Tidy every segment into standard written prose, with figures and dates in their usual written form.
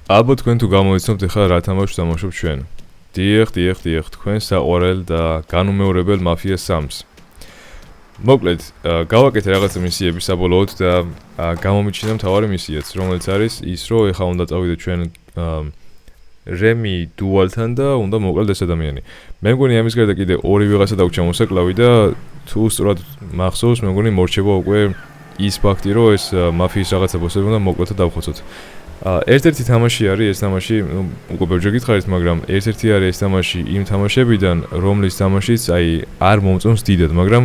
ალბათ თქვენ თუ გამოიცნობთ ახლა რა თამაშს თამაშობ ჩვენ. დიახ, თქვენ საყვარელ და განუმეორებელ მაფია 3-ს. მოკლედ, გავაკეთე რაღაცა მისიები საბოლოოდ და გამომიჩინა მთავარი მისიაც, რომელიც არის ის, რომ ახლა უნდა წავიდეთ ჩვენ რემი დუალთან და უნდა მოკლედ ეს ადამიანი. მე მგონი ამის გარდა კიდე ორი ვიღაცა დაგვჭა მოსაკლავი და თუ სწორად მახსოვს, მე მგონი მორჩება უკვე ის ფაქტი, რომ ეს მაფიის რაღაცა ბოსები უნდა მოკლედ დავხოცოთ. ერთ-ერთი თამაში არის ეს თამაში, უკვე ბევრჯერ გითხარით, მაგრამ ერთ-ერთი არის ეს თამაში იმ თამაშებიდან, რომლის თამაშიც არ მომწონს დიდად, მაგრამ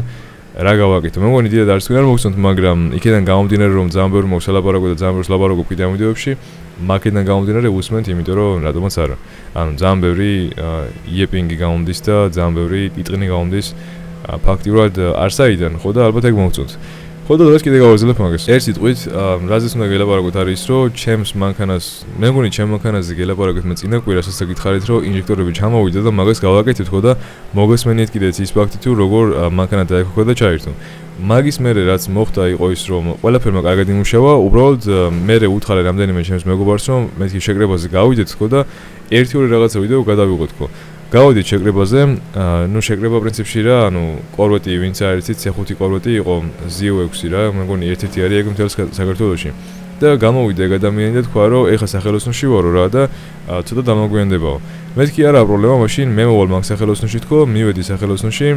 რა გავაკეთო? მე მგონი დიდად არც არ მოგწონთ, მაგრამ იქიდან გამომდინარე, რომ ძალიან ბევრი მოქვს ლაპარაკო და ძალიან ბევრს ლაპარაკობ კიდე ამ ვიდეოებში, მაგიდან გამომდინარე უსმენთ, იმიტომ რომ რატომაც არა. ანუ ძალიან ბევრი იეპინგი გამომდის და ძალიან ბევრი ტიტყინი გამომდის ფაქტიურად არსაიდან, ხო და ალბათ ეგ მოგწონთ. ხო და დღეს კიდე გავაზრდებ მაგას. ერთ სიტყვით, რაზეც უნდა გელაპარაკოთ არის ის, რომ ჩემს მანქანას, მე მგონი ჩემ მანქანაზე გელაპარაკეთ მე წინა კვირასაც გითხარით, რომ ინჟექტორები ჩამოვიდა და მაგას გავაკეთეთ, ხო და მოგესმენიეთ კიდეც ის ფაქტი თუ როგორ მანქანა დაექოქა და ჩაირთო. მაგის მერე რაც მოხდა იყო ის, რომ ყველაფერმა კარგად იმუშავა, უბრალოდ მე უთხარი რამდენიმე ჩემს მეგობარს, რომ მეთქი შეკრებაზე გავიდეთ, ხო და ერთი-ორი რაღაცა ვიდეო გადავიღოთ, ხო. გავიდით შეკრებაზე, შეკრება პრინციპში რა, კორვეტი ვინც არის, C5 კორვეტი იყო ZU6 რა, მე მგონი ერთ-ერთი არის ეგ მთელ საქართველოში. და გამოვიდა ეგ ადამიანი და თქვა, რომ ეხა სახელოსნოში ვარო რა და ცოტა დამოგვიანდებაო. მეთქი არა პრობლემა, მაშინ მე მოვალ მაგ სახელოსნოში თქო, მივედი სახელოსნოში,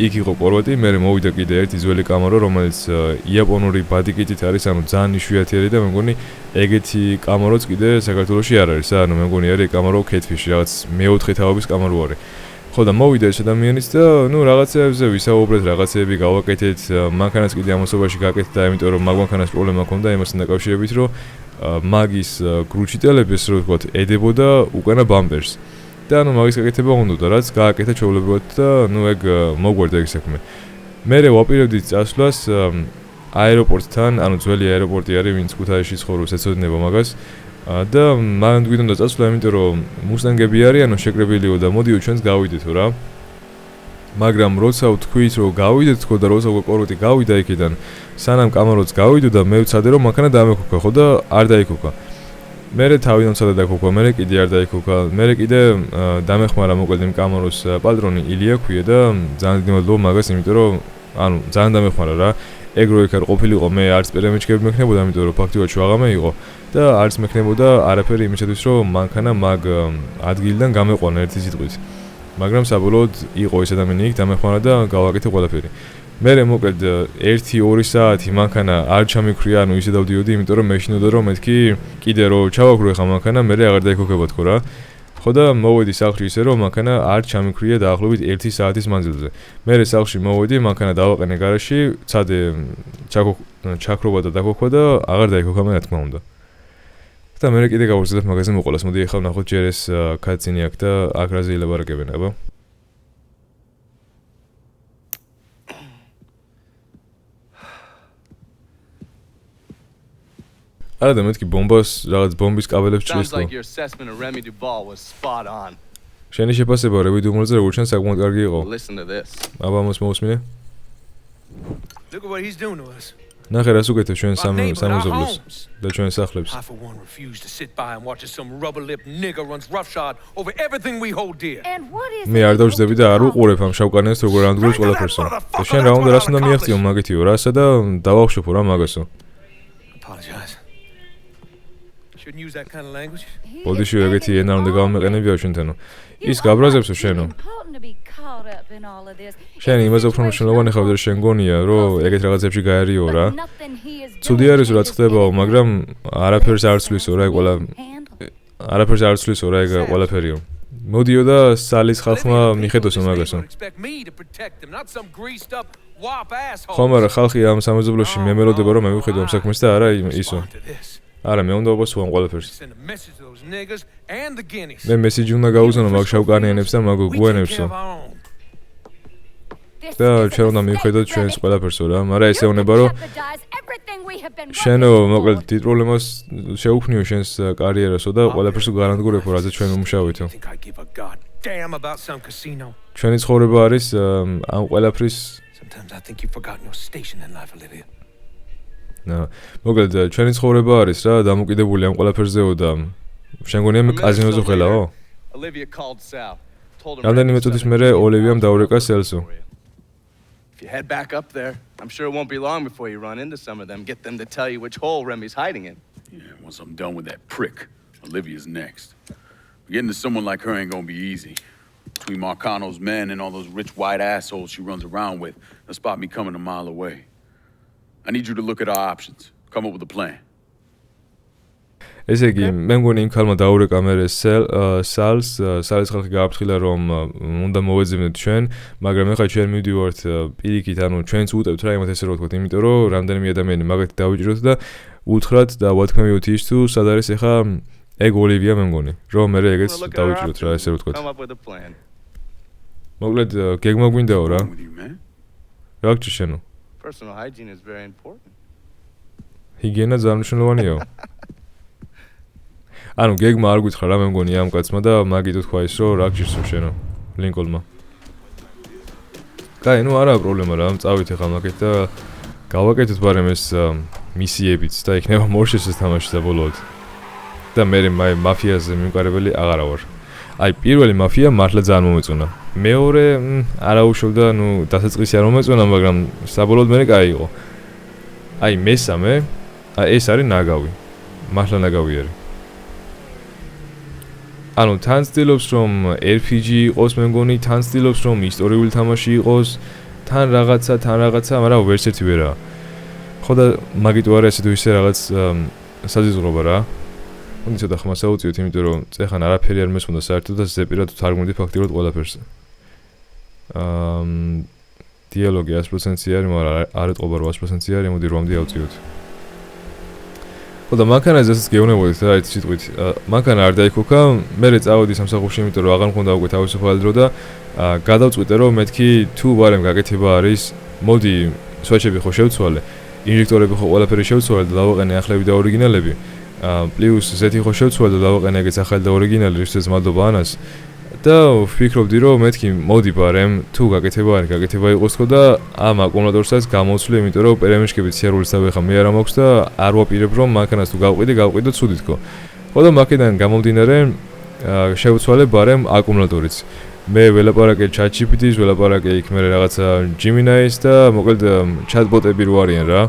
იქ იყო კორვეტი, მე მოვიდა კიდე ერთი ძველი კამარო, რომელიც იაპონური ბადიკიტით არის, ძალიან იშვიათი და მე მგონი ეგეთი კამაროც კიდე საქართველოში არ არის, მე მგონი არის კამარო Catfish, რაღაც მეოთხე თაობის კამარო არის. ხო და მოვიდა ეს ადამიანიც და რაღაცეებზე ვისაუბრეთ, რაღაცეები გავაკეთეთ, მანქანას კიდე ამასობაში გააკეთეთ და იმიტომ რომ მაგ მანქანას პრობლემა ჰქონდა იმასთან დაკავშირებით, რომ მაგის გრუჩიტელები, ესე რომ ვთქვათ, ედებოდა უკანა ბამპერს. და მაგის გაკეთება უნდა, რაც გააკეთა ჩვეულებრივად და ეგ მოგვერდა ეგ საქმე. მერე ვაპირებდით წასვლას აეროპორტთან, ძველი აეროპორტი არის, ვინც ქუთაისში ცხოვრობს, ეცოდინება მაგას. და მან გვინდა წასვლა, იმიტომ რომ მუსტანგები არის, შეკრებილიო და მოდიო ჩვენც გავიდეთო რა. მაგრამ როცა ვთქვით, რომ გავიდეთ ხო და როცა კორვეტი გავიდა იქიდან, სანამ კამაროც გავიდო და მე ვცადე რომ მანქანა დამეკოქა ხო და არ დაიკოქა. მერე თავიდან ვცადე დაკოქვა, მერე კიდე არ დაიკოქა, მერე კიდე დამეხმარა მოკლედ იმ კამაროს პატრონი ილია ქვია და ძალიან დიდი მადლობა მაგას, იმიტომ რომ ძალიან დამეხმარა რა. ეგ რო იქ არ ყოფილიყო, მე არც პერემიჩკები მექნებოდა, იმიტომ რომ ფაქტიურად შუაღამე იყო და არც მექნებოდა არაფერი იმისათვის, რომ მანქანა მაგ ადგილიდან გამეყვანა ერთი სიტყვით. მაგრამ საბოლოოდ იყო ეს ადამიანი იქ დამეხმარა და გავაკეთე ყველაფერი. მერე მოკლედ 1-2 საათი მანქანა არ ჩამიქრია, ისე დავდიოდი, იმიტომ რომ მეშინოდა რომ მეთქი კიდე რო ჩავაგრო ხა მანქანა, მერე აღარ დაიქოქება თქო რა. ხო და მოვედი სახლში ისე რომ მანქანა არ ჩამიქრია დაახლოებით 1 საათის მანძილზე. მერე სახლში მოვედი, მანქანა დავაყენე გარაჟში, ცადე ჩაქრობა და დაკოქვა და აღარ დაიქოქა მე რა თქმა უნდა. და მერე კიდე გავურძელებ მაგაზე მოყოლას. მოდი ახლა ვნახოთ ჯერ ეს კატსინი აქ და აქ რაზე ილაპარაკებენ, აბა. არა და მეთქი ბომბას, რაღაც ბომბის კაბელებს ჭრის ხო? შენი შეფასება რემი დუმელზე როგორ ჩანს, საკმაოდ კარგი იყო. აბა მას მოусმინე. ნახე რას უკეთებს ჩვენ სამეზობლოს და ჩვენ სახლებს. მე არ დავждები და არ უყურებ ამ შავკანიანს როგორ ანგრევს ყველაფერსო. და შენ რა უნდა რას უნდა მიაღწიო მაგითიო რასა და დავახშოფო რა მაგასო. ბოდიში ეგეთი ენა უნდა გავამეყენებიო ჩვენთანო. ის გაბრაზებსო შენო. შენ იმაზე უფრო მნიშვნელოვანი ხარ და შენ გონია რომ ეგეთ რაღაცებში გაერიო რა. ცუდი არის რა ხდებაო, მაგრამ არაფერს არ ცვლისო რა ეგ ყველაფერიო. მოდიო და სალის ხალხმა მიხედოსო მაგასო. ხომ არა ხალხი ამ სამეზობლოში მემელოდება რომ მე ვიხედო ამ საქმეს და არა ისო. არა მე უნდა ვასვამ ყველაფერს. მე მესიჯი უნდა გაუზნო მაგ შავკანიანებს და მაგ გუენებსო. და ჩვენ უნდა მივხედოთ ჩვენს ყველაფერსო რა, მაგრამ ეს ეუბნება რომ შენო მოკლედ დიდ პრობლემას შეუქმნიო შენს კარიერასო და ყველაფერს გარანტგურებო რაზე ჩვენ ვმუშაობითო. ჩვენი ცხოვრება არის ამ ყველაფრის მოკლედ ჩვენი ცხოვრება არის რა, დამოკიდებული ამ ყველაფერზეო და შენ გონია მე კაზინოზე ველაო? Olivia called Sal. Told him რამდენიმე წუთის მერე ოლივიამ დაურეკა სელსო. If you head back up there, I'm sure it won't be long before you run into some of them. Get them to tell you which hole Remy's hiding in. Yeah, once I'm done with that prick, Olivia's next. Getting to someone like her ain't gonna be easy. Between Marcano's men and all those rich white assholes she runs around with, they'll spot me coming a mile away. I need you to look at our options. Come up with a plan. ესე იგი, მე მგონი იმ ქალმა დაურეკა მერე სალს ხალხი გააფრთხილა რომ უნდა მოვეძებნეთ ჩვენ, მაგრამ ეხლა ჩვენ მივდივართ პირიქით, ანუ ჩვენც ვუტევთ რა იმათ ესე რო ვთქვათ, იმიტომ რომ რამდენიმე ადამიანი მაგათი დავიჭიროთ და უთხრათ და ვათქმევიოთ ის თუ სად არის ეხლა ეგ ოლივია მე მგონი, რომ მე ეგეც დავიჭიროთ რა ესე რო ვთქვათ. Come up with a plan. მოკლედ გეგმა გვინდაო რა. რა გჭირ შენო? Personal hygiene is very important. ჰიგიენა ძალიან მნიშვნელოვანია. ანუ გეგმა არ გითხრა რა მე მგონი ამ კაცმა და მაგითო თქვა ის რომ რა გჭირს შენო ლინკოლმა. კაი, ნუ არა პრობლემა რა, წავით ახლა მაგეთ და გავაკეთოთ ბარემ ეს მისიებიც და იქნება მორშესის თამაში საბოლოოდ. და მე მაფიაზე მიმყარებელი აღარა ვარ. აი პირველი მაფია მართლა ძალიან მომეწონა. მეორე არა უშობდა, ნუ დასაწყისი არ მომეწონა, მაგრამ საბოლოოდ მე კაი იყო. აი მესამე, ეს არის ნაგავი. მართლა ნაგავი არის. ანუ თან ცდილობს რომ RPG იყოს მე მგონი, თან ცდილობს რომ ისტორიული თამაში იყოს, თან რაღაცა, მაგრამ ვერც ერთი ვერაა. ხო და მაგიტო არა ესე თუ ისე რაღაც საზიზღრობა რა. უნდა ცოტა ხმა საუწიოთ, იმიტომ რომ წეხან არაფერი არ მესმოდა საერთოდ და ზეპირად თარგმნიდი ფაქტიურად ყველაფერს. დიალოგი 100%-ი არის, მაგრამ არ ეტყობა 100%-ი არის, მოდი 8-მდე ავწიოთ. ხო და მანქანაზე ესაც გეუბნებოდით რა იცი სიტყვით. მანქანა არ დაიქოქა, მე წავედი სამსახურში, იმიტომ რომ აღარ მქონდა უკვე თავისუფალი დრო და გადავწყვიტე რომ მეთქი თუ ბარემ გაკეთება არის, მოდი სვეჩები ხო შევცვალე, ინჟექტორები ხო ყველაფერი შევცვალე და დავაყენე ახლები და ორიგინალები. პლუს ზეთი ხო შევცვალე და დავაყენე ეგეც ახალი და ორიგინალი, რითაც მადლობა ანას. და ვფიქრობდი რომ მეთქი მოდი ბარემ თუ გაკეთება იყოს ხო და ამ აკუმულატორსაც გამოვცვლი, იმიტომ რომ პერემიშკებით სიარულის დავეხა მე არ მაქვს და არ ვაპირებ რომ მანქანას თუ გავყიდო ცუდით ხო. ხო და მაქედან გამომდინარე შევცვალე ბარემ აკუმულატორიც. მე ველაპარაკე ChatGPT-ს, ველაპარაკე იქ მე რაღაცა Gemini-ს და მოკლედ chatbot-ები რო არიან რა.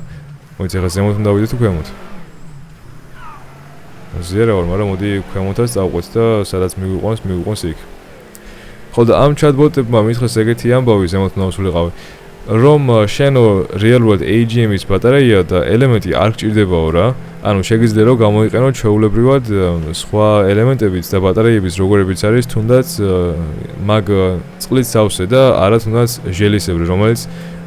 მოიცა ხა ზემოთ უნდა ვიდეთ თუ ქვემოთ. ზერა ვარ, მაგრამ მოდი ქვემოთაც წავყვეთ და სადაც მივიყვანს იქ. ხო და ამ chatbot-ებმა მითხრეს ეგეთი ამბავი ზემოთ უნდა ვსულიყავი, რომ შენო real-world AGM-ის ბატარეია და ელემენტი არ გჭირდებაო რა. ანუ შეგიძლია რომ გამოიყენო ჩვეულებრივად სხვა ელემენტებიც და ბატარეების როგორებიც არის, თუნდაც მაგ წყლის სავსე და არა თუნდაც ჟელისებრი, რომელიც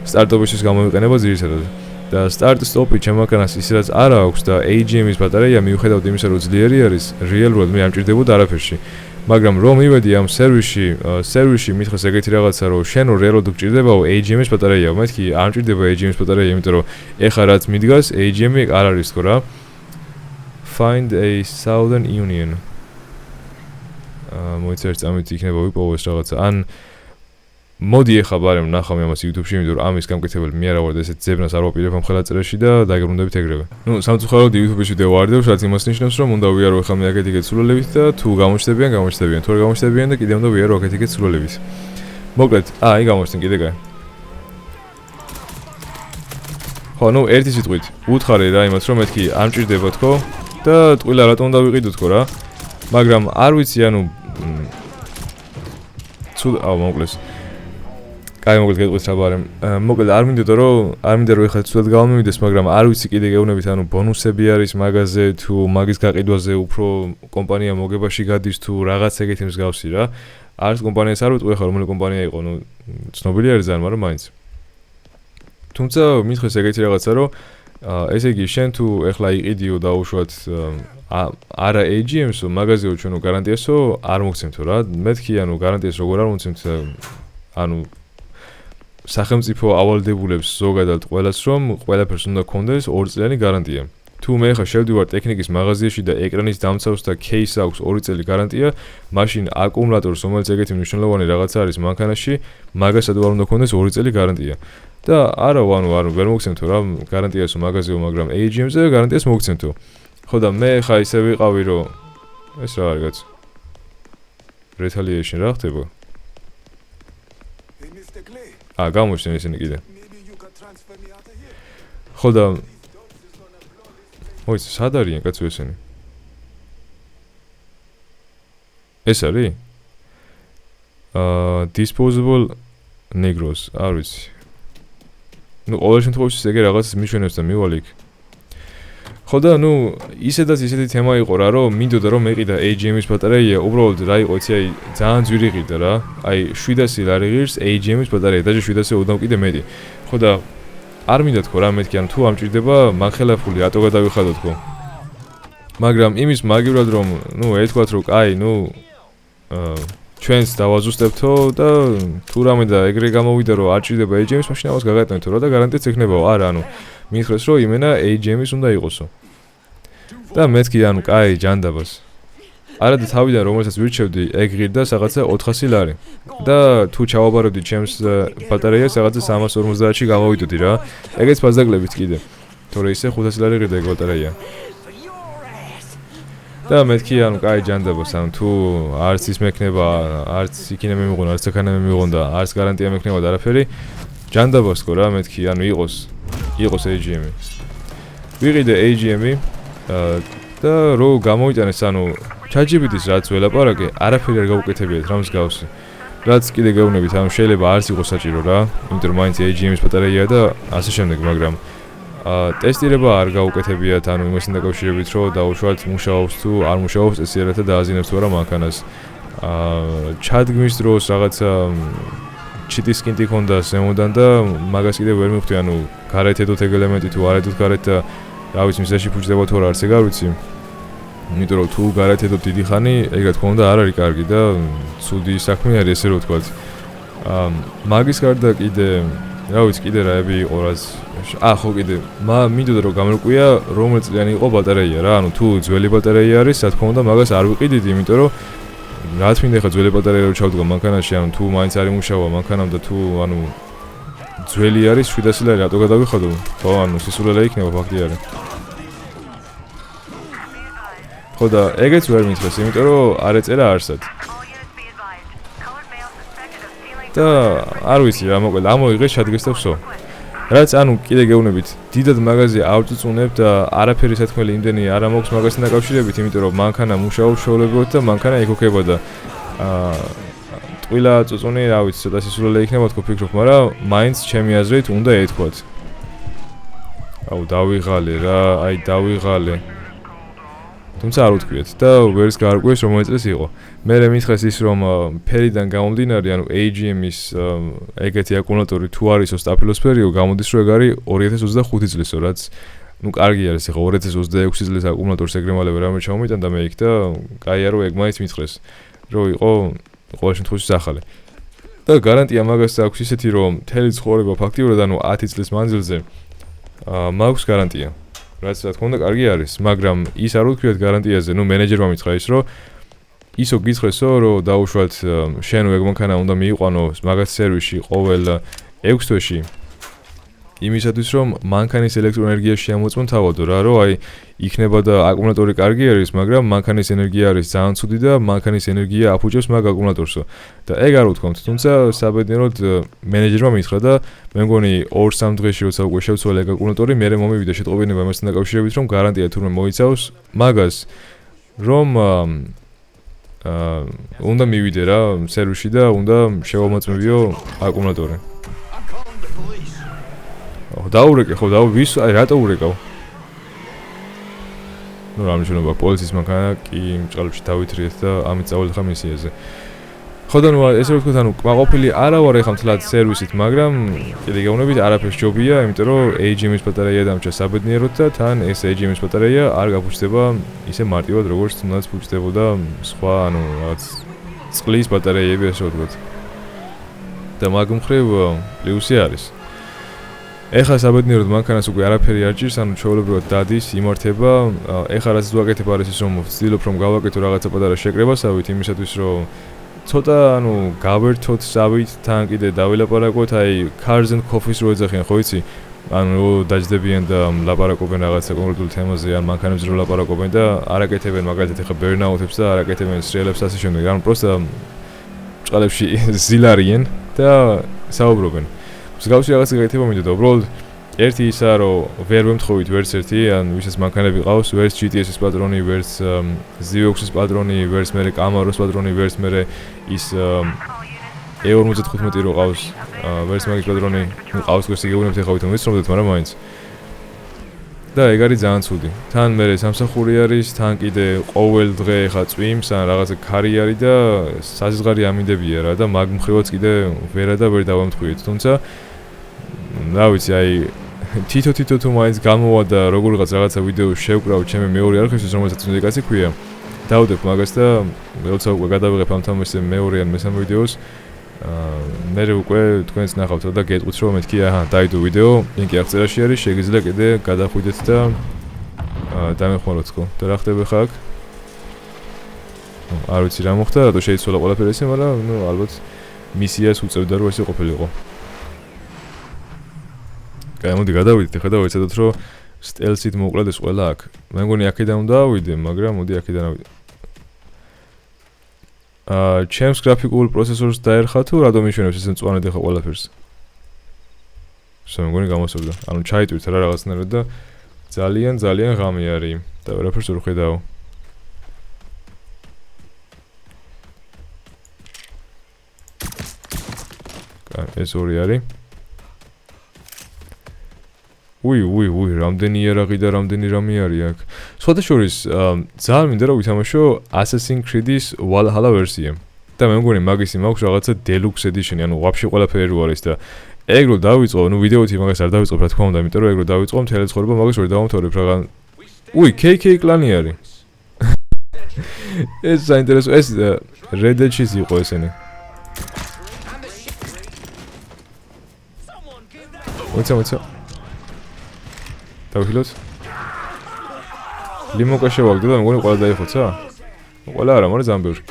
სტარტოპისთვის გამოიყენება ძირითადად. და სტარტ-სტოპი ჩემაკანას ისედაც არ აქვს და AGM-ის ბატარეია მიუხედავად იმისა, რომ ძლიერი არის, real-world მე არ მჭირდებოდა არაფერში. მაგრამ რომ მივედი ამ სერვისში მითხრეს ეგეთი რაღაცა, რომ შენო real-world გჭირდებაო AGM-ის ბატარეია, მეთქი არ მჭირდება AGM-ის ბატარეია, იმიტომ რომ ეხა რაც მიდგას AGM-ი არ არის თქო რა. Find a Southern Union. მოიწერთ ამით იქნება ვიპოვოს რაღაცა. ან მოდი ეხა ბარემ ნახავ ამას YouTube-ში, იმიტომ რომ ამის გამკეთებელი მე არა ვარ და ესეთ ძებნას არ ვაპირებ ამ ხელა წერაში და დაგებრუნდებით ეგრევე. ნუ სამწუხაროდ YouTube-ში ვიდეო ვარდევ, რაც იმას ნიშნავს, რომ უნდა ვიარო ეხა მე აქეთ-იქეთ სულელებით და თუ გამოჩნდებიან, თუ არ გამოჩნდებიან და კიდე უნდა ვიარო აქეთ-იქეთ სულელებით. მოკლედ, აი გამოჩნდნენ კიდე კაი. ხო, ნუ ერთი სიტყვით, უთხარი რა იმას, რომ მეთქი არ მჭირდება თქო და ტყუილა რატომ უნდა ვიყიდო თქო რა. მაგრამ არ ვიცი, ანუ მოკლეს. კაი მოკლედ გეტყვით რა ბარემ. მოკლედ არ მინდოდა რომ ეხლა ცუდად გამომივიდეს, მაგრამ არ ვიცი კიდე გეუბნებით, ანუ ბონუსები არის მაგაზე თუ მაგის გაყიდვაზე უფრო კომპანია მოგებაში გადის თუ რაღაც ეგეთი მსგავსი რა. არც კომპანიას არ ვიტყვი ეხლა რომელი კომპანია იყო, ნუ ცნობილი არის ძალიან, მაგრამ მაინც. თუმცა მითხრეს ეგეთი რაღაცა, რომ ესე იგი შენ თუ ეხლა იყიდიო დაუშვათ არა AGM-სო, მაგაზეო ჩვენო გარანტიასო არ მოგცემთო რა. მეთქი ანუ გარანტიას როგორ არ მოგცემთ, ანუ სახელმწიფო ავალდებულებს ზოგადად ყველას რომ ყველაფერს უნდა გქონდეს 2 წლიანი გარანტია. თუ მე ხა შევდივარ ტექნიკის მაღაზიაში და ეკრანის დამცავს და кейს აქვს 2 წელი გარანტია, მაშინ აკუმულატორს, რომელიც ეგეთი მნიშვნელოვანი რაღაცა არის მანქანაში, მაგასაც არ უნდა გქონდეს 2 წელი გარანტია. და არა ვერ მოგცემთო რა გარანტიასო მაგაზეო, მაგრამ AGM-ზე გარანტიას მოგცემთო. ხო და მე ხა ისე ვიყავი რომ ეს რა არის კაც? Retaliation რა ხდება? გამოჩნდნენ ისინი კიდე. ხო და მოიც სად არიან კაცო ესენი? ეს არის? Disposable Negros, არ ვიცი. ნუ ყოველ შემთხვევაში ეგ რაღაცას მიჩვენებს და მივალ იქ. ხო და ნუ ისედაც ისეთი თემა იყო რა, რომ მინდოდა რომ მეყიდა AGM-ის ბატარეია, უბრალოდ რა იყო იცი, აი ძალიან ძვირი ღირდა რა. აი 700 ლარი ღირს AGM-ის ბატარეია, დაჟე 700 ოდნავ კიდე მეტი. ხო და არ მინდა თქო რა მეთქი, ან თუ ამჭირდება, მანხელაფული რატო გადავიხადო თქო. მაგრამ იმის მაგივრად რომ ნუ ეთქვათ რომ აი ნუ ჩვენს დავაზუსტებთო და თუ რამე და ეგრე გამოვიდა რომ არ ჭირდება AGM-ის, მაშინ ამას გაგატანეთო რა და გარანტიაც ექნებაო. არა, ანუ მითხრეს რომ იმენა AGM-ის უნდა იყოსო. და მეთქი ანუ კაი ჯანდაბას. არადა თავიდან რომელსაც ვირჩევდი, ეგ ღირდა რაღაცა 400 ლარი. და თუ ჩავაბარებდი ჩემს ბატარეას რაღაცა 350-ში გამოვიდოდი რა. ეგეც ფასდაკლებით კიდე. თორე ისე 500 ლარი ღირდა ეგ ბატარეა. და მეთქი ანუ კაი ჯანდაბას, ანუ თუ არც ის მექნება, არც იქინე მემიღონ, არც აქანე მემიღონ და არც გარანტია მექნება და არაფერი, ჯანდაბას ხო რა მეთქი, ანუ იყოს AGM-ი. ვიყიდე AGM-ი და რო გამოიტანეს, ანუ ChatGPT-ის რაც ველაპარაკე, არაფერი არ გავუკეთებიათ რა მსგავსი. რაც კიდე გეუბნებით, ანუ შეიძლება არც იყოს საჭირო რა, იმიტომ რომ მაინც AGM-ის ბატარეია და ასე შემდეგ, მაგრამ ტესტირება არ გავუკეთებიათ, ანუ იმასთან დაკავშირებით, რომ დაუშვათ მუშაობს თუ არ მუშაობს წესიერად და დააზიანებს თუ არა მანქანას. ჩადგმის დროს რაღაცა ჩიტის კინტი ქონდა ზემოდან და მაგას კიდე ვერ მივხვდი, ანუ გარეთ ედოთ ეგ ელემენტი თუ არ ედოთ გარეთ და რა ვიცი მისაში ფუჭდება თუ არა არც ეგ არ ვიცი. იმიტომ რომ თუ გარეთ ედოთ დიდი ხანი, ეგ რა თქმა უნდა არ არის კარგი და ცუდი საქმე არის ესე რომ ვთქვათ. მაგის გარდა კიდე რა ვიცი კიდე რაები იყო რაც ხო კიდე მინდოდა რომ გამერკვია რომელ წლიანი იყო ბატარეია რა, ანუ თუ ძველი ბატარეია არის, რა თქმა უნდა მაგას არ ვიყიდით, იმიტომ რომ რაც მინდა ხა ძველი ბატარეა რომ ჩავდგა მანქანაში, ანუ თუ მაინც არ იმუშავა მანქანამ და თუ ანუ ძველი არის 700 ლარი რატო გადავიხადო? ხო, ანუ სისულელე იქნება ფაქტი არის. ხო და ეგეც ვერ მითხრეს, იმიტომ რომ არ ეწერა არსად. და არ ვიცი რა, მოკლედ ამოიღეს ჩადგეს და ვსო. რაც ანუ კიდე გეუბნებით, დიდად მაღაზია არ წუწუნებ და არაფერი სათქმელი იმდენი არ ამოქვს მაგასთან დაკავშირებით, იმიტომ რომ მანქანა მუშაობს შეულებოდ და მანქანა ეკოქება და ტყილა წუწუნი, რა ვიცი, ცოტა სისულელე იქნება თქო ფიქრობ, მაგრამ მაინც ჩემი აზრით უნდა ეთქვათ. აუ დავიღალე რა, აი დავიღალე. თუმცა არ უთქვიათ და ვერს გაარკვიეს რომ მოეწეს იყო. მე მითხრეს ის რომ ფერიდან გამომდინარე, ანუ AGM-ის ეგეთი აკუმულატორი თუ არისო სტაფილოსფერიო, გამოდის რომ ეგ არის 2025 წლისო, რაც ნუ კარგი არის, ეხლა 2026 წლის აკუმულატორს ეგრემალევე რამე ჩამოიტანდა მე იქ და კაია რომ ეგ მაინც მითხრეს, რომ იყო ყოველ შემთხვევაში ახალი. და გარანტია მაგას აქვს ისეთი რომ მთელი ცხოვრება ფაქტიურად ანუ 10 წლის მანძილზე მაქვს გარანტია. რაც რა თქმა უნდა კარგი არის, მაგრამ ის არ უთქვიათ გარანტიაზე, ნუ მენეჯერმა მითხრა ის, რომ ისო გითხრესო, რომ დაუშვათ შენ ეგ მანქანა უნდა მიიყვანო მაგას სერვისში ყოველ 6 თვეში. იმისათვის რომ მანქანის ელექტროენერგიაში ამოწმუნთავადო რა, რომ აი იქნება და აკუმულატორი კარგი არის, მაგრამ მანქანის ენერგია არის ძალიან ცუდი და მანქანის ენერგია აფუჭებს მაგ აკუმულატორსო. და ეგ არ უთქვამთ, თუმცა საბედნიეროდ მენეჯერმა მითხრა და მე მგონი 2-3 დღეში როცა უკვე შევცვალე ეგ აკუმულატორი, მე მომივიდა შეტყობინება იმასთან დაკავშირებით, რომ გარანტია თურმე მოიცავს მაგას, რომ უნდა მივიდე რა სერვისში და უნდა შევამოწმებიო აკუმულატორი. დაურეკე ხო ვის აი რატო ურეკავ? ნუ რა მნიშვნელობა პოლიციის მანქანა კი მჭყალებში დავითრიეთ და ამით წავალ ხა მისიაზე. ხო და ნუ ესე რომ ვთქვათ, ანუ კმაყოფილი არა ვარ ეხლა მთლად სერვისით, მაგრამ კიდე გეუბნებით არაფერს ჯობია, იმიტომ რომ AGM-ის ბატარეია დამჭა საბედნიეროდ და თან ეს AGM-ის ბატარეია არ გაფუჭდება ისე მარტივად როგორც თუნდაც ფუჭდებოდა სხვა ანუ რაღაც წყლის ბატარეები ასე ვთქვათ. და მაგ მხრივ პლუსი არის. ეხლა საბედნიეროდ მანქანას უკვე არაფერი არ ჭირს, ანუ ჩვეულებრივად დადის, იმართება. ეხლა რაც ვაკეთებ არის ის, რომ ვცდილობ რომ გავაკეთო რაღაცა პატარა შეკრებასავით იმისათვის, რომ ცოტა ანუ გავერთოთ სავით თან კიდე დავილაპარაკოთ აი cars and coffees რო ეძახიან ხო იცი ანუ დაждდებიან და ლაპარაკობენ რაღაცა კონკრეტულ თემაზე ან მანქანებზე რო ლაპარაკობენ და არაკეთებენ მაგალითად ეხა burnout-ებს და არაკეთებენ სრიალებს ასე შემდეგ ანუ პროსტა ჭყალებში ზილარიან და საუბრობენ მსგავსი რაღაცა გაკეთება მინდოდა უბრალოდ ერთი ისა რომ ვერ ვემთხოვით ვერც ერთი ან ვისაც მანქანები ყავს ვერც GTS-ის პატრონი ვერც Z6-ის პატრონი ვერც მე Camaro-ს პატრონი ვერც მე ის E55 რო ყავს ვერც მაგის პატრონი ნუ ყავს გვერდს იგეუნებთ ეხა ვითომ ვიცნობთ მაგრამ მაინც და ეგ არის ძალიან ცუდი თან მე სამსახური არის თან კიდე ყოველ დღე ეხა წვიმს ან რაღაცა ქარი არის და საზღარი ამინდებია რა და მაგ მხრივაც კიდე ვერა და ვერ დავამთხვიეთ თუმცა რა ვიცი აი თითო თუ მაინც გამოვა და როგორღაც რაღაცა ვიდეო შევკრავ ჩემი მეორე არხისთვის რომელსაც უნდეკაცი ქვია დავდებ მაგას და როცა უკვე გადავიღებ ამ თამაშზე მეორე ან მესამე ვიდეოს მე უკვე თქვენს ნახავთ და გეტყვით რომ მეთქი აჰა დაიდო ვიდეო ლინკი აღწერაში არის შეგიძლია კიდე გადახვიდეთ და დამეხმაროთ ხო და რა ხდება ხა აქ არ ვიცი რა მოხდა რატო შეიცვალა ყველაფერი ესე მაგრამ ნუ ალბათ მისიას უწევდა რომ ესე ყოფილიყო კაი მოდი გადავიდეთ ეხლა და ვიცადოთ რომ სტელსით მოუკლდეს ყველა აქ მე მგონი აქედან უნდა ავიდე მაგრამ მოდი აქედან ავიდე ჩემს გრაფიკულ პროცესორს დაერხა თუ რატომ მიშენებს ესე მწვანედ ეხა ყველაფერს მე მგონი გამოსულდა ანუ ჩაიტვირთ რა რაღაცნაირად და ძალიან ღამე არის და ვერაფერს ვერ ხედავ კაი ეს ორი არის უი, რამდენი იარაღი და რამდენი რამე არის აქ. სხვათა შორის, ძალიან მინდა რომ ვითამაშო Assassin's Creed-ის Valhalla ვერსია. და მე მგონი მაგისი მაქვს რაღაცა Deluxe Edition-ი, ანუ ვაფშე ყველაფერი რო არის და ეგ რო დავიწყო, ნუ ვიდეოთი მაგას არ დავიწყო, რა თქმა უნდა, იმიტომ რომ ეგ რო დავიწყო, მთელი ცხოვრება მაგას ვერ დავამთავრებ რაღაც. უი, KK კლანი არის. ეს საინტერესო, ეს Red Dead-ის იყო ესენი. მოიცა დავხილოთ. ლიმონკა შევაგდო და მეგონი ყველა დაიხოცა? ყველა არა, მაგრამ ძალიან ბევრი.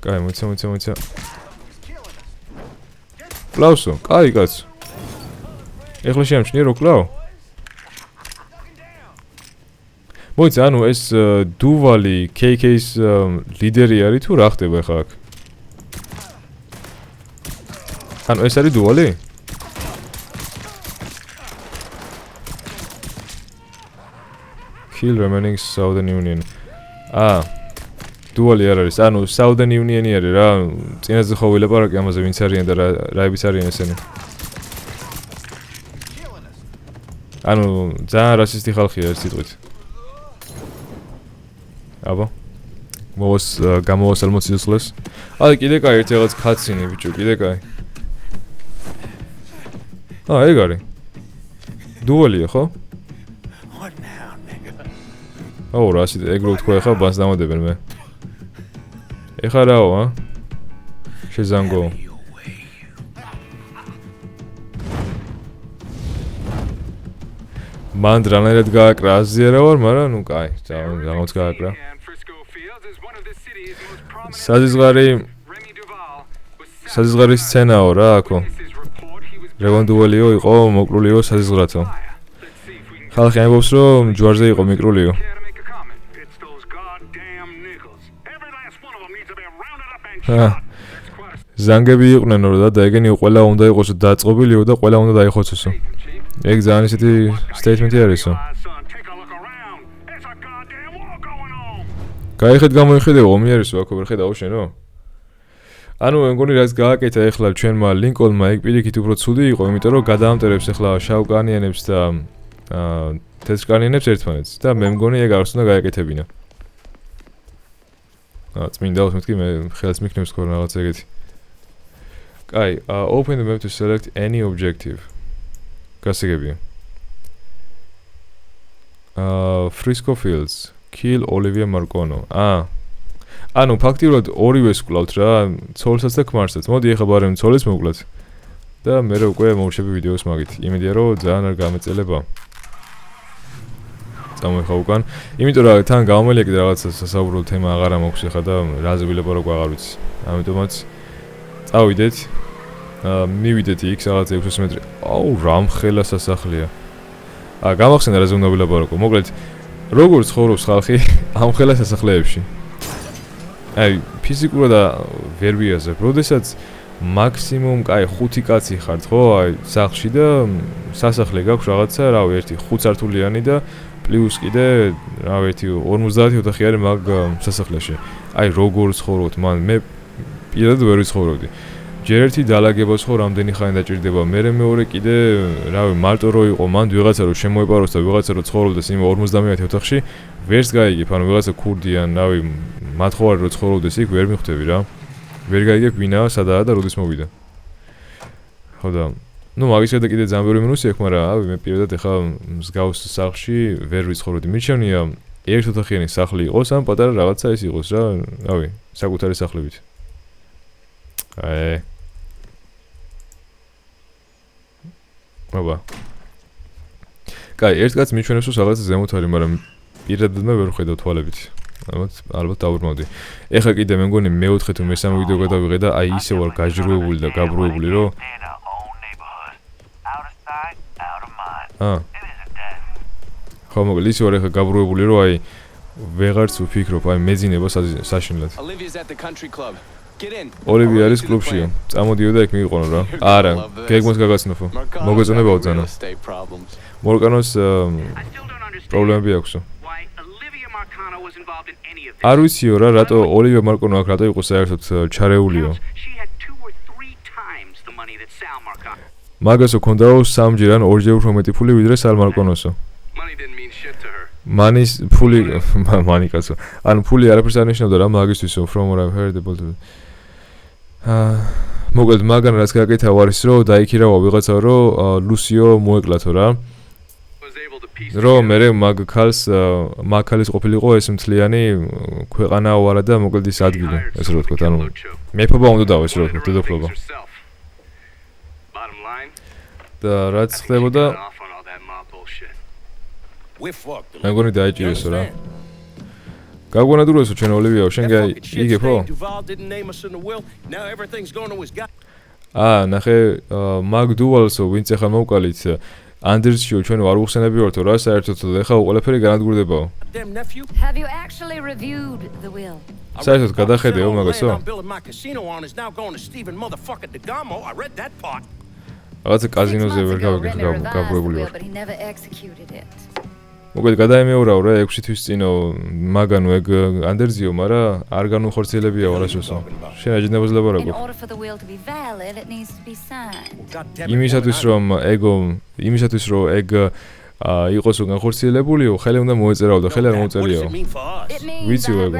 კაი, მოიცა. კლავსო, კაი კაცო. ეხლა შეამჩნიე რო კლავ? მოიცა, ანუ ეს დუვალი KK-ის ლიდერი არის თუ რა ხდება ხა აქ? ანუ ეს არის დუვალი? Kill remaining Southern Union. დუალი არ არის. ანუ Southern Union-ი არის რა. წინაზე ხო ვილაპარაკე ამაზე ვინც არიან და რაებიც არიან ესენი. ანუ ძალიან რასისტი ხალხია ეს სიტყვით. აბა. გამოვასალმოთ სიცოცხლეს. კიდე კაი ერთი რაღაც cutscene ბიჭო, კიდე კაი. ეგ არის. დუალია ხო? რასი ეგ რო თქვა ხა ბანს დამოდებენ მე. ეხა რაო, შეზანგო. მან დრანაირად გააკრა აზია რა ვარ, მაგრამ ნუ კაი, ძალიან გააკრა. საზიზღარის სცენაო რა აქო. რევანდუელიო იყო მოკლულიო საზიზღრათო. ხალხი ამბობს რომ ჯვარზე იყო მიკრულიო. ზანგები იყვნენ რა და ეგენი ყველა უნდა იყოსო დაწყობილიო და ყველა უნდა დაიხოცოსო. ეგ ძალიან ისეთი სტეიტმენტი არისო. გაიხეთ გამოიხედეო ომი არისო აქ ვერ ხედავ შენო? ანუ მე მგონი რაც გააკეთა ეხლა ჩვენმა ლინკოლნმა ეგ პირიქით უფრო ცუდი იყო, იმიტომ რომ გადაამტერებს ეხლა შავკანიანებს და თეთრკანიანებს ერთმანეთს და მე მგონი ეგ არც უნდა გააკეთებინა. წმინდავს მეთქი მე ხელს მიქნევს ხო რაღაც ეგეთი. კაი, open the map to select any objective. გასაგებია. Frisco Fields, kill Olivia Marcono. ანუ ფაქტიურად ორივეს ვკლავთ რა, ცოლსაც და ქმარსაც. მოდი ეხლა ბარემ ცოლის მოვკლათ. და მე უკვე მოვშები ვიდეოს მაგით. იმედია რომ ძალიან არ გამეწელება. წამოიხა უკან. იმიტომ რომ თან გამომელია კიდე რაღაცა სასაუბრო თემა აღარ მაქვს ხა და რაზე ვილაპარაკო აღარ ვიცი. ამიტომაც წავიდეთ. მივიდეთ იქ რაღაც 600 მეტრი. აუ, რამხელა სასახლეა. გამახსენდა რაზე უნდა ვილაპარაკო. მოკლედ, როგორ ცხოვრობს ხალხი ამ ხელა სასახლეებში? აი, ფიზიკურად ვერ ვიაზრებ. როდესაც მაქსიმუმ, კაი, 5 კაცი ხართ, ხო? აი, სახლში და სასახლე გაქვს რაღაცა, რავი, ერთი 5 სართულიანი და პლუს კიდე, რავი, ერთი 50 ოთახი არის მაგ სასახლეში. აი, როგორ ცხოვრობთ? მან მე პირადად ვერ ვიცხოვრობდი. ჯერ ერთი დალაგებას ხო რამდენი ხანი დაჭირდება. მერე მეორე კიდე, რავი, მარტო რო იყო, მან ვიღაცა რო შემოეპაროს და ვიღაცა რო ცხოვრობდეს იმ 50 ოთახში, ვერც გაიგებ, ანუ ვიღაცა ქურდიან, რავი, მათხოვარი რო ცხოვრობდეს იქ, ვერ მიხვდები რა. ვერ გაიგებ ვინაა, სადაა და როდის მოვიდა. ხო და, ნუ მაგის შედა კიდე ძალიან ბევრი მინუსი აქვს, მაგრამ ავი, მე პირადად ეხა მსგავს სახლში ვერ ვიცხოვრობდი. მიჩვენია ერთ ოთახიანი სახლი იყოს, ან პატარა რაღაცა ის იყოს რა, რავი, საკუთარი სახლებით. აბა. კაი, ერთ კაცს მიჩვენებს, რომ რაღაცა ზემოთ არის, მაგრამ პირადად მე ვერ ხედავ თვალებით. ალბათ დავრმავდი. ეხლა კიდე მე მგონი მეოთხე თუ მესამე ვიდეო გადავიღე და აი ისე ვარ გაჟრუებული და გაბრუებული, რომ ხო მოკლედ ისე ვარ ეხლა გაბრუებული, რომ აი ვეღარც ვფიქრობ აი მეძინება საშინლად. ოლივია არის კლუბშიო. წამოდიო და იქ მიყონო რა. არა, გეგმას გაგაცნობო. მოგეწონებაო ძანა. მორკანოს პრობლემები აქვს. არ ვიციო რა, რატო ოლივია მარკონო აქ რატო იყო საერთოდ ჩარეულიო. მაგასო ქონდაო 3ჯერ ან 2ჯერ უფრო მეტი ფული ვიდრე სალ მარკონოსო. მანის ფული მანი კაცო. ანუ ფული არაფერს არ ნიშნავდა რა მაგისთვისო, from what I've heard about it. მოკლედ მაგან რაც გაკეთა არის რომ დაიქირავა ვიღაცა რომ ლუსიო მოეკლათო რა. რომ მე მაგ ქალის ყოფილიყო ეს მთლიანი ქვეყანა ვარა და მოკლედ ის ადგილი ესე რომ ვთქვათ ანუ მეფობა უნდა დავა ესე რომ ვთქვათ დედოფლობა და რაც ხდებოდა მე მგონი დაიჭირესო რა გაგვანადურესო ჩვენ ოლივიაო შენ გაიგებო ნახე მაგ დუალსო ვინც ახლა მოვკალით ანდერსშიო ჩვენ არ უხსენები ვართო რა საერთოდ ეხა ყველაფერი განადგურდებაო. Have you actually reviewed the will? საერთოდ გადახედეო მაგასო? რაღაცა კაზინოზე ვერ გავგებული ვარ. მოკლედ გადაემეორაო რა 6 თვის წინო მაგანო ეგ ანდერზიო, მაგრამ არ განუხორციელებია ვარასოსო. შენ აჯნებას ლაპარაკობ. იმისათვის რომ ეგ იყოს განხორციელებულიო, ხელი უნდა მოეწერაო და ხელი არ მოეწერიაო. ვიცი ეგ.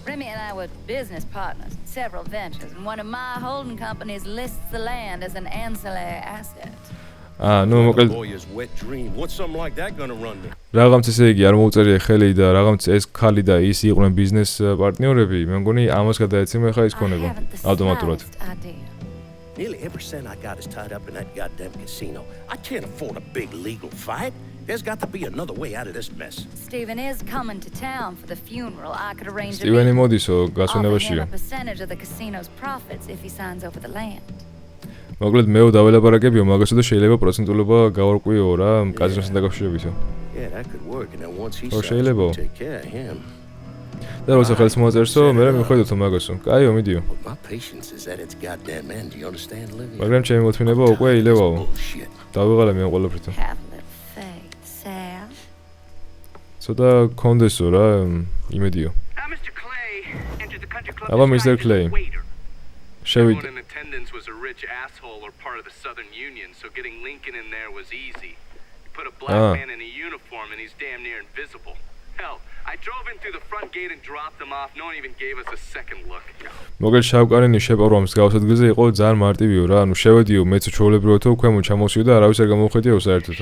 Remy and I were business partners in several ventures, and one of my holding companies lists the land as an ancillary asset. ნუ მოკლედ რაღაც ესე იგი არ მოუწერია ხელი და რაღაც ეს ქალი და ის იყვნენ ბიზნეს პარტნიორები, მე მგონი ამას გადაეცემა ხა ის ქონება ავტომატურად. Nearly every cent I got is tied up in that goddamn casino. I can't afford a big legal fight. There's got to be another way out of this mess. Stephen is coming to town for the funeral. I could arrange Stephen მოდისო გასვენებაშია. a percentage of the casino's profits if he signs over the land. მოკლედ მეო დაველაპარაკებიო მაგასო და შეიძლება პროცენტულობა გავარკვიო რა კაზინოსთან დაკავშირებითო. Yeah, that could work and then once he შეიძლება. take care of him. და როცა ხელს მოაწერსო, მე მიხვედოთო მაგასო. კაიო, მიდიო. My patience is at its goddamn end. Do you understand, Olivia? მაგრამ ჩემი მოთმინება უკვე ილევაო. დავიღალე მე ყველაფრით. ცოტა კონდესო რა იმედიო. აბა Mr. Clay. შევიდე. Was a rich asshole or part of the Southern Union, so getting Lincoln in there was easy. You put a black man in a uniform and he's damn near invisible. Hell, I drove in through the front gate and dropped him off. No one even gave us a second look. მოკლედ შავკანენი შეპარვა მსგავს ადგილზე იყო ძალიან მარტივიო რა, ანუ შევედიო მეც ჩაოლებრივოთო ქვემო ჩამოსიო და არავის არ გამოვხედიო საერთოდ.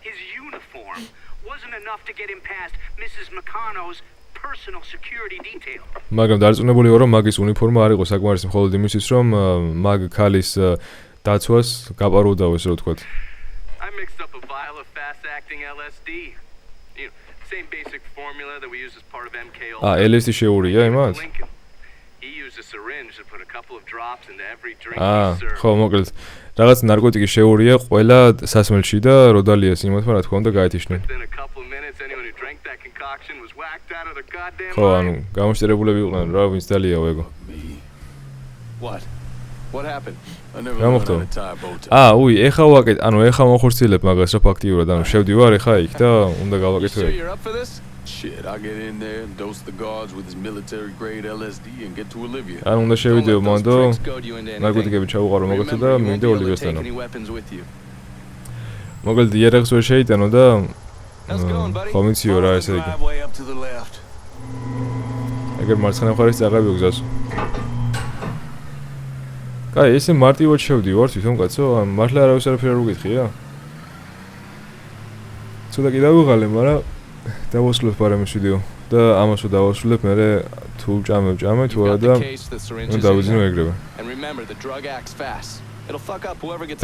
His uniform wasn't enough to get him past Mrs. McConnell's personal security detail. მაგრამ დარწმუნებული ვარ რომ მაგის უნიფორმა არ იყო საკმარისი მხოლოდ იმისთვის რომ მაგ ქალის დაცვას გაპაროდაო ესე რომ ვთქვათ. I mixed up a vial of fast-acting LSD. You know, same basic formula that we use as part of MK Ultra. LSD შეურია იმას? He used a syringe to put a couple of drops into every drink he served. ხო, მოკლედ რაღაც ნარკოტიკი შეურია ყველა სასმელში და როდალიას იმათმა რა თქმა უნდა გაეთიშნენ. Within a couple of minutes, anyone who drank that concoction was whacked out of the goddamn ხო, ანუ გამოსტერებულები იყვნენ რა, ვინც დალიაო ეგო. What happened? I never რა learned მოხდა? how to tie a bow tie. უი, ეხა ვაკეთ, ანუ ეხა მოხორციელებ მაგას რა ფაქტიურად, ანუ შევდივარ ეხა იქ და უნდა გავაკეთო Sure ეგ. you're up for this? Shit, I'll get in there and dose the guards with this military grade LSD and get to Olivia. ანუ უნდა შევიდეო მანდო ნარკოტიკები ჩაუყარო მაგათო და მინდა ოლივიასთან. მოკლედ იარაღს ვერ შეიტანო და ხო მიციო რა ესე იგი. ეგერ მარცხენა მხარეს წაყევიო გზას. კაი, ესე მარტივად შევდივარ თვითონ კაცო, მართლა არავის არაფერი არ უგითხია? ცოტა კიდევ ვიღალე, მაგრამ დავასრულებ პარამის ვიდეო და ამას რო დავასრულებ, მე თუ ჭამე თუ არა და დავიძინო ეგრევე.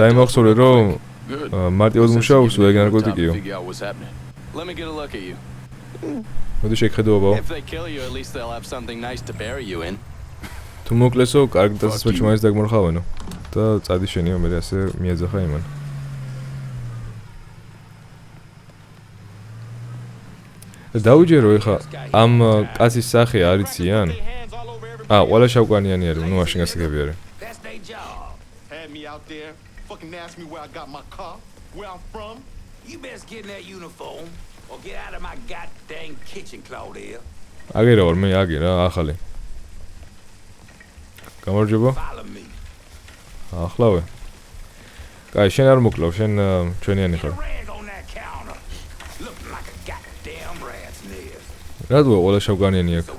დაიმახსოვრე რომ მარტივად მუშაობს ეგ ნარკოტიკიო. მოდი შეგხედოებაო. თუ მოკლესო, კარგი დასასვენში მაინც დაგმორხავენო და წადი შენიო, მე ასე მიეძახა იმან. დავიჯერო ეხა ამ კაცის სახე არიციან? ყველა შავკანიანი არის, ნუ მაშინ გასაგები არის. აგერა ვარ მე, აგერა, ახალი. გამარჯობა. ახლავე. კაი, შენ არ მოკლავ, შენ ჩვენიანი ხარ. რატო ყველა შავკანიანი აქვს?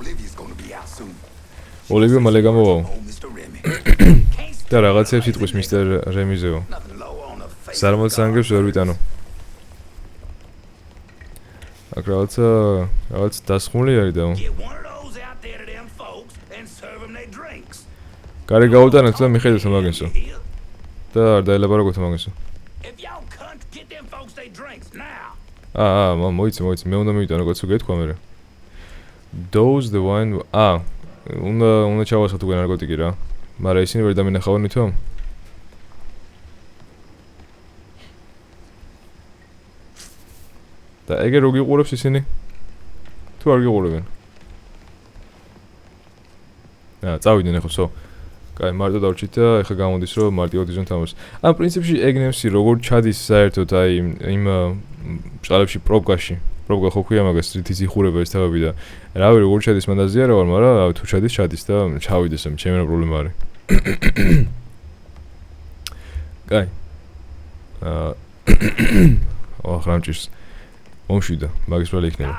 ოლივია მალე გამოვაო. და რაღაცებს იტყვის მისტერ რემიზეო. სარმალსანგებს ვერ ვიტანო. აქ რაღაც დასხმული არის და გარე გაუტანეთ და მიხედეთ მაგენსო. და არ დაელაპარაკოთ მაგენსო. მოიცი, მე უნდა მივიტანო კაცო გეთქვა მერე. Dose the wine. უნდა ჩავასხათ უკვე ნარკოტიკი რა. მაგრამ ისინი ვერ დამინახავენ თვითონ. და ეგერ რო გიყურებს ისინი? თუ არ გიყურებენ? წავიდნენ ახლა სო. კაი, მარტო დავჭით და ეხლა გამოდის რომ მარტივად იზონ თამაშს. პრინციპში ეგნევსი როგორ ჩადის საერთოდ აი იმ ბჭყალებში პრობკაში. პრობკა ხო ქვია მაგას რითიც იხურება ეს თავები და რავი როგორ ჩადის მან დაზიარა ვარ, მაგრამ თუ ჩადის და ჩავიდეს, ჩემი რა პრობლემა არის. კაი. ახლა მჭირს. მომშვიდა, მაგის ბრალი იქნება.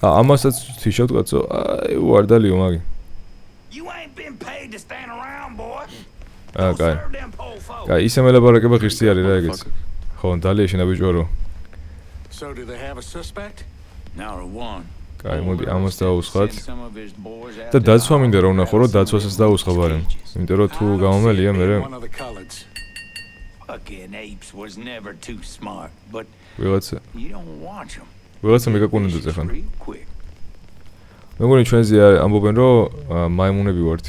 ამასაც თიშავთ კაცო, ვარ დალიო მაგი. კაი. კაი, ისე მელაპარაკება ღირსი არის რა ეგეც. ხო, დალია შენ აბიჭვარო. კაი, მოდი ამას დავუსხათ. და დაცვა მინდა რომ ვნახო, რომ დაცვასაც დავუსხა ბარემ. იმიტომ რომ თუ გამომელია მე ვიღაცა მეგაკუნდოზე ხან. მეგონი ჩვენზე ამბობენ რომ მაიმუნები ვართ.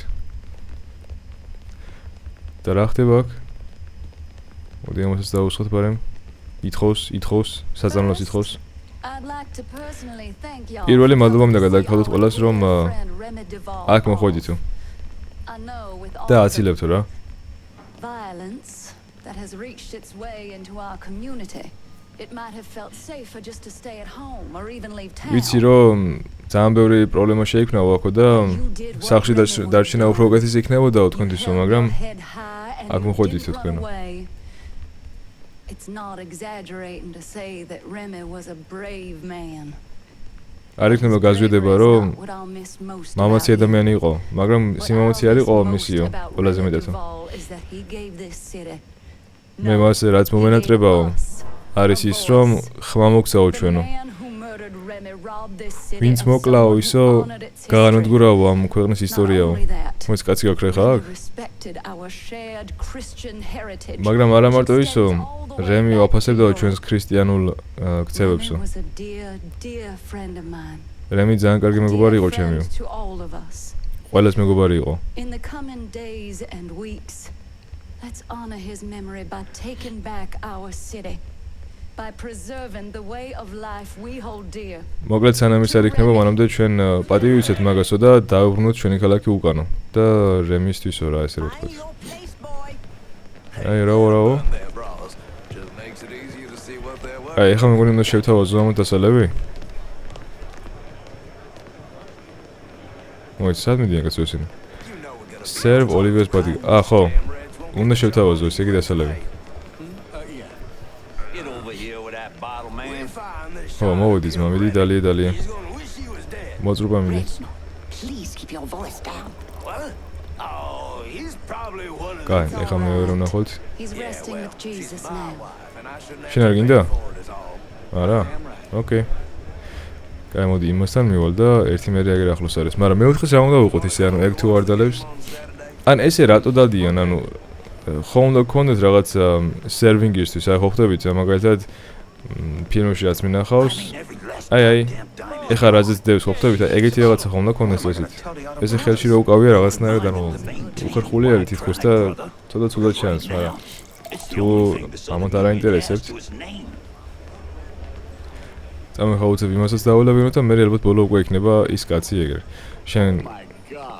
და რა ხდება აქ? მოდი ამასაც დავუსხოთ ბარემ. ითხოვს, საწამლოს ითხოვს. პირველი მადლობა მინდა გადაგიხადოთ ყველას რომ აქ მოხვედით. და აცილებთო რა. That has reached its way into our community. It might have felt safer just to stay at home or even leave town. ვიცი რომ ძალიან ბევრი პრობლემა შეიქმნა ვაკო და სახში დარჩენა უფრო უკეთესი იქნებოდაო თქვენთვისო, მაგრამ აქ მოხვედით თქვენო. It's not exaggerating to say that Remy was a brave man. არ იქნება გაზვიდება რომ მამაცი ადამიანი იყო, მაგრამ სიმამაცი არ იყო მისიო, ყველაზე მეტად. მე მას რაც მომენატრებაო არის ის რომ ხმა მოგცაო ჩვენო. ვინც მოკლაო ისო გაანადგურავო ამ ქვეყნის ისტორიაო. მოიც კაცი გაქვს ხა აქ? მაგრამ არა მარტო ისო, რემი ვაფასებდა ჩვენს ქრისტიანულ ქცევებსო. რემი ძალიან კარგი მეგობარი იყო ჩემიო. ყველას მეგობარი იყო. Let's honor his memory by taking back our city. By preserving the way of life we hold dear. მოკლედ სანამ ის არ იქნება, მანამდე ჩვენ პატივი ვიცეთ მაგასო და დაუბრუნოთ ჩვენი ქალაქი უკანო. და რემისთვისო რა ესე ვთქვათ. აი რაო. აი ახლა მეგონი უნდა შევთავაზო ამ დასალევი. მოიც სად მიდიან კაცო ისინი? Serve Oliver's body. ხო. უნდა შევთავაზო ესე იგი დასალევი. ხო, მოვიდის მამიდი დალია. მოძრუბა მიდი. კაი, ეხლა მეორე ვნახოთ. შენ არ გინდა? არა? ოკეი. კაი, მოდი იმასთან მივალ და ერთი მერე აგერ ახლოს არის. მაგრამ მეოთხეს რა უნდა ვიყოთ ისე, ანუ ეგ თუ არ დალევს? ან ესე რატო დადიან, ანუ ხო უნდა გქონდეს რაღაც სერვინგისთვის, აი ხო ხვდებით, მაგალითად ფილმებში რაც მინახავს. აი, ეხლა რაზეც დევს ხო ხვდებით, ეგეთი რაღაცა ხო უნდა გქონდეს ესეთი. ესე ხელში რო უკავია რაღაცნაირად, ანუ უხერხული არის თითქოს და ცოტა ცუდად ჩანს, მაგრამ თუ ამათ არ აინტერესებთ. წამეხაუცებ იმასაც დავალებინოთ და მე ალბათ ბოლო უკვე იქნება ის კაცი ეგრე. შენ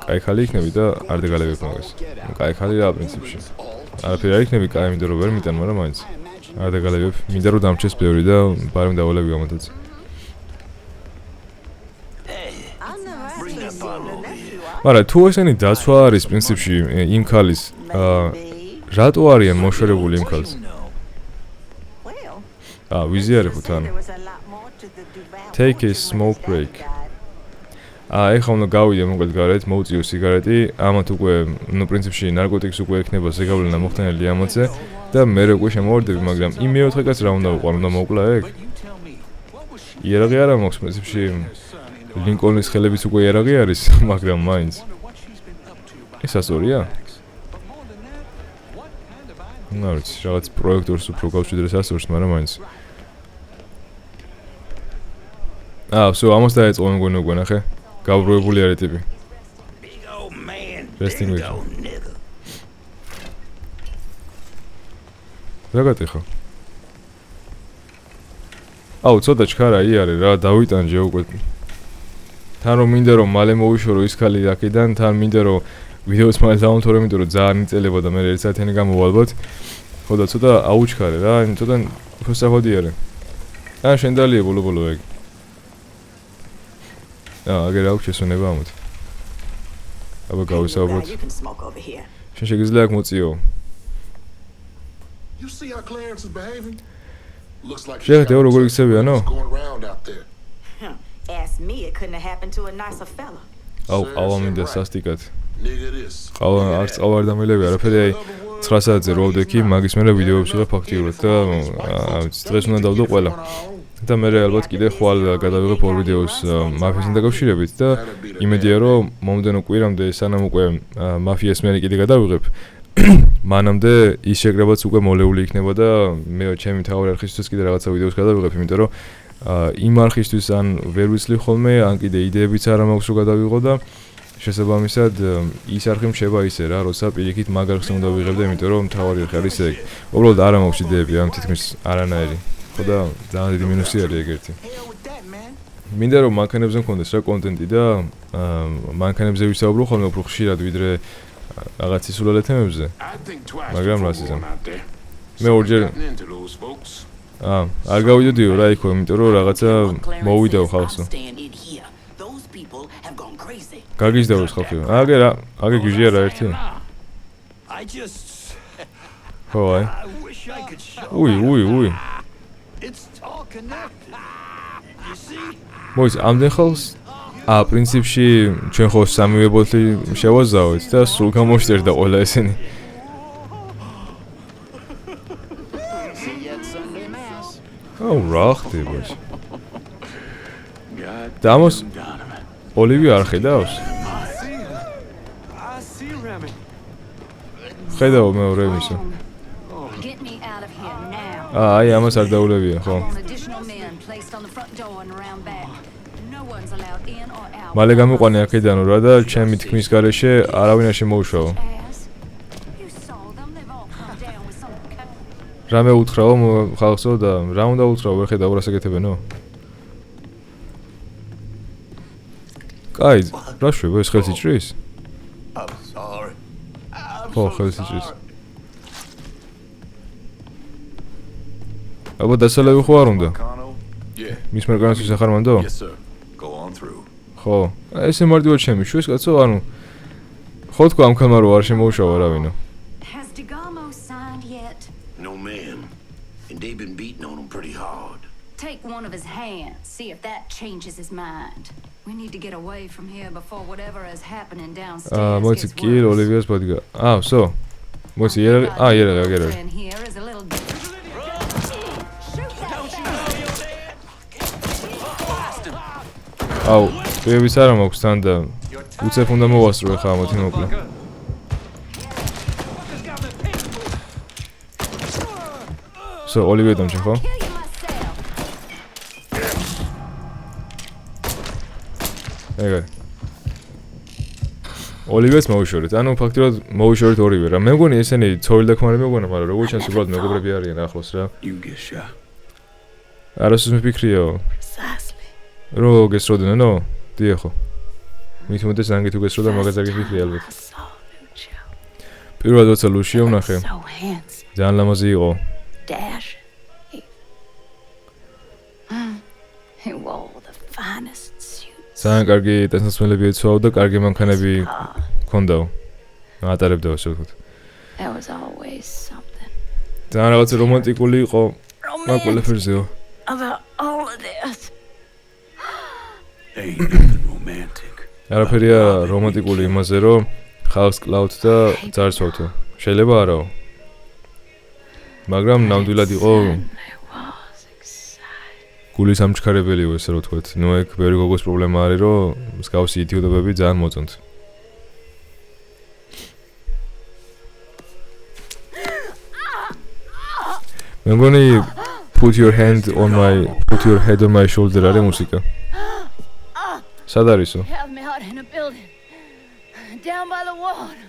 კაი ხალი იქნები და არ დაგალებებ მაგას. კაი ხალი რა პრინციპში. არაფერი არ იქნები კაი, მინდა რომ ვერ მიტან, მაგრამ მაინც არ დაგალებებ. მინდა რომ დამჭეს ბევრი და ბარემ დავალები ამათაც. მაგრამ თუ ესენი დაცვა არის პრინციპში იმ ხალის, რატო არიან მოშორებული იმ ხალს? ვიზიარებთ ანუ. Take a smoke break. ეხლა უნდა გავიდე მოკლედ გარეთ, მოვწიო სიგარეტი, ამათ უკვე, ნუ პრინციპში ნარკოტიკს უკვე ექნება ზეგავლენა მოხდენილი ამათზე და მე უკვე შემოვარდები, მაგრამ იმ მეოთხე კაცს რა უნდა ვიყარ, უნდა მოვკლა ეგ? იარაღი არა მაქვს პრინციპში, ლინკოლნის ხელებიც უკვე იარაღი არის, მაგრამ მაინც. ეს ასორია? ნუ არ ვიცი, რაღაც პროექტორს უფრო გავშვიდრეს ასორს, მაგრამ მაინც. ვსო, ამას დაეწყო მეგონი უკვე ნახე. გაუბრუებული არის ტიპი. Resting with you. რა გატეხა? ცოტა ჩქარაი არის რა, დავიტანჯე უკვე. თან რომ მინდა რომ მალე მოვიშორო ის ხალი აქედან, თან მინდა რომ ვიდეოს მალე დავამთავრე, იმიტომ რომ ძალიან იწელებოდა და მე 1 საათიანი გამოვალბოთ. ხო და ცოტა აუჩქარე რა, ცოტა უფრო საფოდი არის. შენ დალია ბოლო ეგ. აგერ აქვს შესვენება ამოთ. აბა გავისაუბროთ. შენ შეგიძლია აქ მოწიო. შეხედე როგორ იქცევიანო? ამინდა სასტიკად. არც არ დამილები არაფერი, აი 9 საათზე როვდექი, მაგის მერე ვიდეოებს ვიღებ ფაქტიურად და დღეს უნდა დავდო ყველა. და მე ალბათ კიდე ხვალ გადავიღებ 2 ვიდეოს მაფიასთან დაკავშირებით და იმედია რომ მომდენო კვირამდე სანამ უკვე მაფიას მე კიდე გადავიღებ მანამდე ის შეკრებაც უკვე მოლეული იქნება და მე ჩემი თავი არხისთვის კიდე რაღაცა ვიდეოს გადავიღებ, იმიტომ რომ იმ არხისთვის ან ვერ ვიცლი ხოლმე, ან კიდე იდეებიც არ მაქვს რომ გადავიღო და შესაბამისად ის არხი მშება ისე რა, როცა პირიქით მაგ არხს უნდა ვიღებ და იმიტომ რომ თავი არხი არის ეგ. უბრალოდ არ მაქვს იდეები ამ თითქმის არანაირი. ხო და ძალიან დიდი მინუსი არის ეგ ერთი. მინდა რომ მანქანებზე მქონდეს რა კონტენტი და მანქანებზე ვისაუბრო ხოლმე უფრო ხშირად ვიდრე რაღაც ისულელე თემებზე. მაგრამ რა სიზამ. მე ორჯერ არ გავიდოდიო რა იქო, იმიტომ რომ რაღაცა მოვიდაო ხალხსო. გაგიჟდაოს ხალხი. აგე გიჟია რა ერთი. ხო აი. უი. მოიც ამდენ ხალხს პრინციპში ჩვენ ხო სამივე ბოთლი შევაზავეთ და სულ გამოშტერდა ყველა ესენი. რა ხდება? და ამას ოლივი არ ხედავს? ხედავ მეორე იმისა. Get me out of here now. აი ამას არ დაულებია, ხო? Want additional men placed on the front door and around back. No one's allowed in or out. მალე გამიყვანე აქედან რა და ჩემი თქმის გარეშე არავინ არ შემოუშავო. You saw them, they've all come down with some რამე უთხრაო ხალხსო და რა უნდა უთხრაო ვერ ხედავ რას აკეთებენო? კაი, რა შვება ეს ხელს იჭრის? I'm sorry. ხო, ხელს იჭრის. აბა დასალევი ხო არ უნდა? Yeah. მის მერგანას ახარ მანდო? Yes, sir. Go on through. ხო. ესე მარტივად ჩემი შუის კაცო, ანუ ხო თქვა ამ ქალმა რო არ შემოუშავა რავინო. Has DeGamo signed yet? No, ma'am. And they've been beating on him pretty hard. Take one of his hands, see if that changes his mind. We need to get away from here before whatever is happening downstairs მოიცი gets კილ worse. ოლივიას ბადგა. So. მოიცი ერაღი, ერაღი აგერე. In here is a little აუ, პირების არა მაქვს თან და უცებ უნდა მოვასწრო ეხლა ამოთი მოკლე. So, ოლივია დამჭი ხო? kill you myself. ეგა. ოლივიას მოუშორეთ. ანუ ფაქტობრივად მოუშორეთ ორივე რა. მე მგონი ესენი ცოილი და ქმარი მეგონა, მაგრამ როგორც ჩანს უბრალოდ მეგობრები არიან ახლოს რა. You get shot. არასდროს მიფიქრიაო. Precisely. რო გესროდნენ, დიახო. მით უმეტეს ანგეთ უგესროდა, მაგას არ გიფიქრი ალბათ. პირველად როცა ლუშიო ვნახე, So handsome. ძალიან ლამაზი იყო. Dash. He wore the finest suits. ძალიან კარგი ტესნასმელები ეცვაო და კარგი მანქანები ჰქონდაო. ატარებდა ასე ვთქვათ. There was always something ძალიან რაღაცა რომანტიკული იყო, მაგ ყველაფერზეო. about all of this. Ain't nothing romantic. არაფერი არა რომანტიკული იმაზე, რომ ხალხს კლავთ და ძარცვავთო. შეიძლება არაო. მაგრამ ნამდვილად იყო It was exciting. გულის ამჩქარებელიო ესე რომ ვთქვათ. ნუ ეგ ბევრი გოგოს პრობლემა არის, რომ მსგავსი იდიოტები ძალიან მოწონთ. მე მგონი put your head on my shoulder არის მუსიკა. სად არისო? Have me out in a building. Down by the water.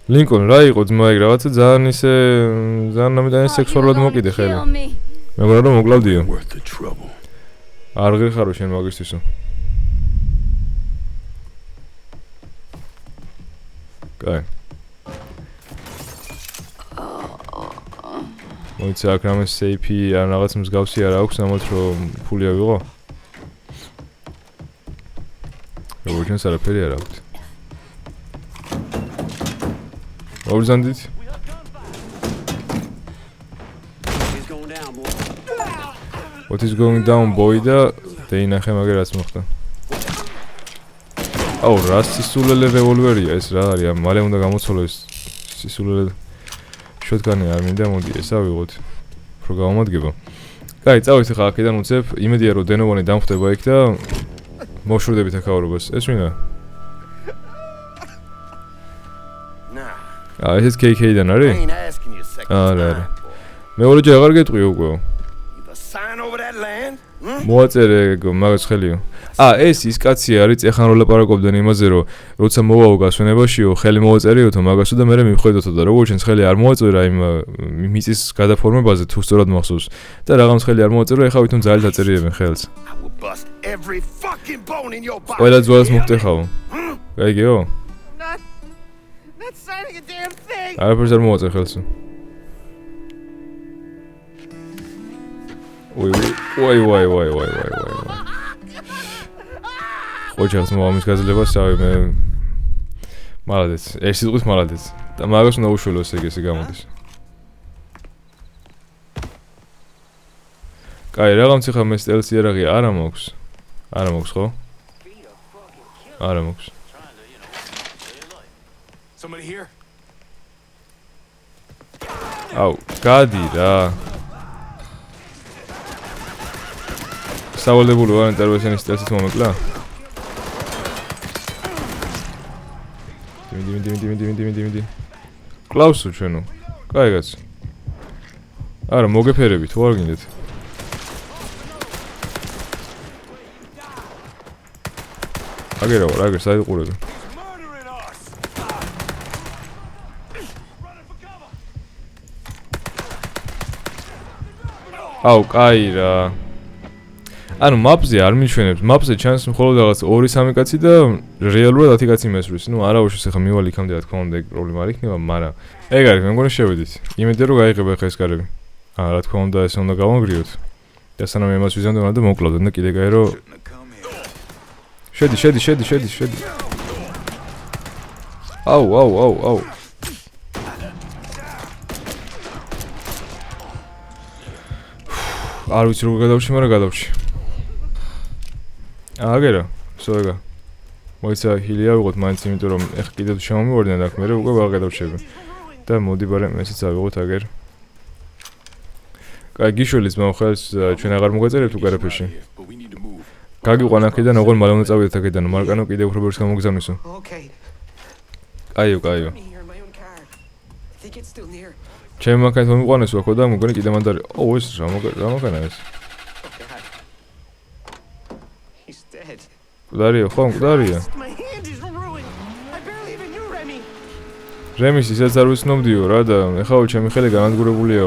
ლინკონ რა იყო ძმა ეგ რაღაცა ძალიან ისე ძალიან ნამდვილად სექსუალურად მოკიდე ხელი. მეგონა რომ მოკლავდიო. Worth the trouble. არ ღირხარო შენ მაგისთვისო. კაი. მოიცა აქ რამე сейფი ან რაღაც მსგავსი არა აქვს ამათ რომ ფული ავიღო? როგორც ჩანს არაფერი არ აქვს. ორზანდით? He's going down, boy. What is going down boy და დაინახე მაგე რაც მოხდა. აუ რა სისულელე რევოლვერია ეს რა არის? მალე უნდა გამოცოლო ეს სისულელე შოტგანი არ მინდა მოდი ეს ავიღოთ. უფრო გამომადგება. კაი, წავით ხა აქედან უცებ. იმედია რომ დენოვანი დამხვდება იქ და მოშურდებით აქაურობას. ეს მინდა? Nah, ესეც KK-დან I არის? ain't asking you a second Alright. time, boy. მეორეჯერ აღარ გეტყვი უკვე. You a sign over that land? მოაწერე მაგას ხელიო. ეს ის კაცი არის ეხან რო ლაპარაკობდნენ იმაზე რომ როცა მოვაო გასვენებაშიო ხელი მოვაწერიოთო მაგასო და მე მივხედოთო და როგორც შენს ხელი არ მოაწერა იმ მიწის გადაფორმებაზე თუ სწორად მახსოვს და რაღაც ხელი არ მოაწერა ეხა ვითომ ძალით აწერიებენ ხელს. I will bust every fucking bone in your body. ყველა ძვალს მოხტეხავ. გაიგეო? Not signing a damn thing. არაფერს არ მოაწერ ხელს. ვაი. ოჯახს მომის გაძლებას ავი მე მალადეც ეს სიტყვის მალადეც და მაგას უნდა უშველოს ესე გამოდის. კაი რაღაც ხა მე სტელს იარაღი არა მაქვს ხო? არა მაქვს. Somebody here? აუ, გადი რა. სავალდებული ვარ ინტერვენციის სტრესით მომეკლა. დი. კლავსო ჩვენო. კაიგაც. არა, მოგეფერებით, თუ არ გინდეთ. აგერა ვარ, აგერ საიყურები. აუ, კაი რა. ანუ მაპზე არ მიჩვენებს, მაპზე ჩანს მხოლოდ რაღაც 2-3 კაცი და რეალურად 10 კაცი მესვრის. ნუ არავის ახლა მივალ იქამდე რა თქმა უნდა ეგ პრობლემა არ იქნება, მაგრამ ეგ არის, მე მგონი შევედით. იმედია რომ გაიღება ხა ეს კარები. რა თქმა უნდა ეს უნდა გავანგრიოთ. და სანამ იმას ვიზამდი უნდა მოკლავდეთ და კიდე გაი რომ შედი. აუ. არ ვიცი როგორ გადავში, მაგრამ გადავში. აგერა, სოეგა. მოიცა ჰილი ავიღოთ მაინც იმიტომ რომ ეხ კიდე თუ შემომივარდნენ აქ, მე უკვე ვარ გადავშები. და მოდი ბარემ ესეც ავიღოთ აგერ. კაი, გიშველის მომხელს ჩვენ აღარ მოგაწერებთ უკარაფერში. გაგიყვან აქედან, ოღონდ მალე უნდა წავიდეთ აქედან, მარკანო კიდე უფრო ბევრს გამოგზავნისო. კაიო. ჩემი მანქანით მომიყვანესო აქო და მგონი კიდე მანდ არის. ო, ეს რა მანქანა ეს? მკვდარია, ხო, მკვდარია. რემის ისაც არ ვიცნობდიო რა და ეხლა ჩემი ხელი განადგურებულია.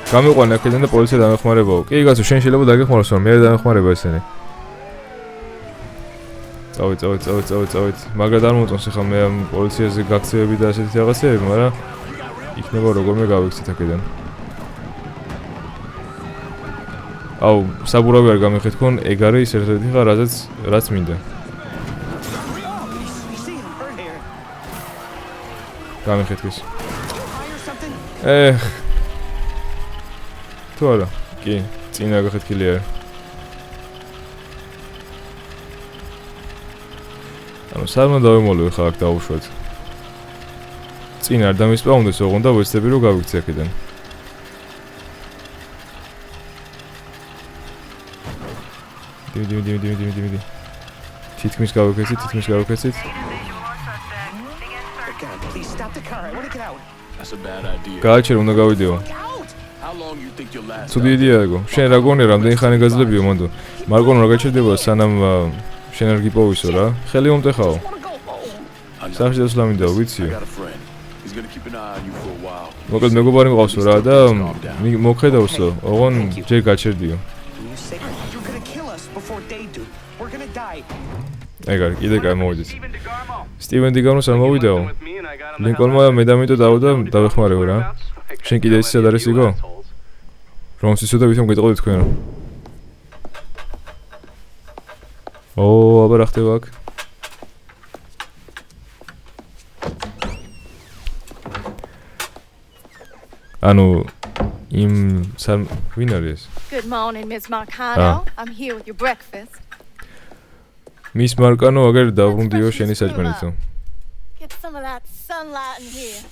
გამიყვანე აქედან და პოლიცია დამეხმარებაო. კი, გასო, შენ შეიძლება დაგეხმაროს, მაგრამ მე არ დამეხმარება ესენი. წავით. მაგრამ არ მომწონს ახლა მე ამ პოლიციაზე გაქცევები და ასეთი რაღაცები, მაგრამ იქნება როგორმე გავიქცეთ აქედან. აუ, საბურავი არ გამიხეთ თქვენ, ეგ არის ერთ-ერთი ხა რაც მინდა. გამიხეთ ის. თუ არა, კი, წინ აგახეთქილი არის. ანუ სარმა დავიმოლო ხა აქ დავუშვათ. წინ არ დამისპაუნდეს, ოღონდ და ვეცდები რომ გავიქცე აქედან. დი. თითქმის გავიქცეთ. გააჩერე, უნდა გავიდეო. ცუდი იდეაა ეგო. შენ რა გონია, რამდენი ხანი გაძლებიო მანდ? მარკონო რა გაჩერდება სანამ შენ არ გიპოვისო რა. ხელი მომტეხაო. სახში დასვლა მინდა, ვიციო. მოკლედ მეგობარი მყავსო რა და მოხედავსო, ოღონ ჯერ გაჩერდიო. ეგ არის, კიდე კაი მოვიდეთ. სტივენ დგამოს არ მოვიდაო. ლინკოლმა მედამიტო დაუდა დავეხმარეო რა. შენ კიდე ისე არ ისიგო? რომს ისო და ვითომ გეტყოდით თქვენ რა. აბა რა ხდება აქ? ანუ იმ ვინ არის? Good morning, Miss Marcano. I'm here with your breakfast. Miss Marcano, აგერ დავრუნდიო შენი საჭმელითო. Get some of that sunlight in here.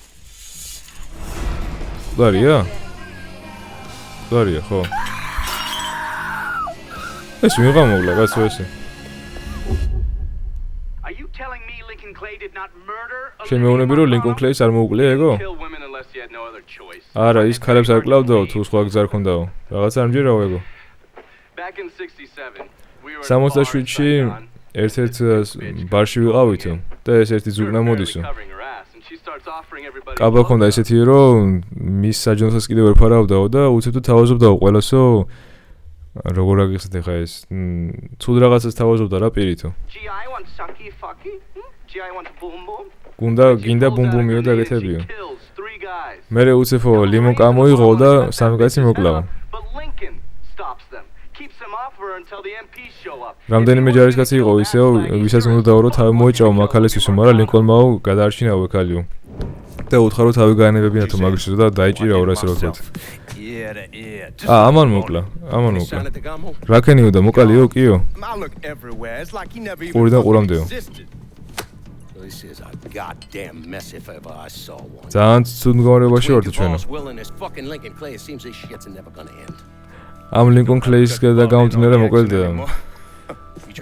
დარია, ხო. ეს ვიღა მოვლა, გასო ესე. Are you telling me Lincoln Clay did not murder? შენ მეუბნები რომ Lincoln Clay-ს არ მოუკლია ეგო? არა, ის ქალებს არ კლავდაო, თუ სხვა გზა არ ქონდაო. რაღაცა არ მჯერაო ეგო. 67-ში ერთ-ერთ ბარში ვიყავითო და ეს ერთი ზუგნა მოდისო. კაბა ქონდა ესეთი რომ მის საჯონსაც კიდევ ვერ ფარავდაო და უცებ თუ თავაზობდაო ყველასო. როგორ აგიხსნით ახლა ეს? ცუდ რაღაცას თავაზობდა რა პირითო. გინდა ბუმბუმიო და ეგეთებიო. მერე უცებო ლიმონ გამოიღო და სამი კაცი მოკლაო. რამდენიმე ჯარისკაცი იყო ისეო, ვისაც უნდა დაურო თავი მოეჭაო მაქალესისო, მაგრამ ლინკოლნმაო გადაარჩინაო ეკალიო. და უთხარო თავი გაანებებინა თუ მაგისო და დაიჭირაო რა ესე ვთქვათ. ამან მოკლა. რაკენიო და მოკალიო კიო. ყურიდან ყურამდეო. This is a goddamn mess if ever I saw one. ძალიან ცუდ მდგომარეობაში ვართ ჩვენო. ამ ლინკონ კლეის და გამომდინარე მოკლედ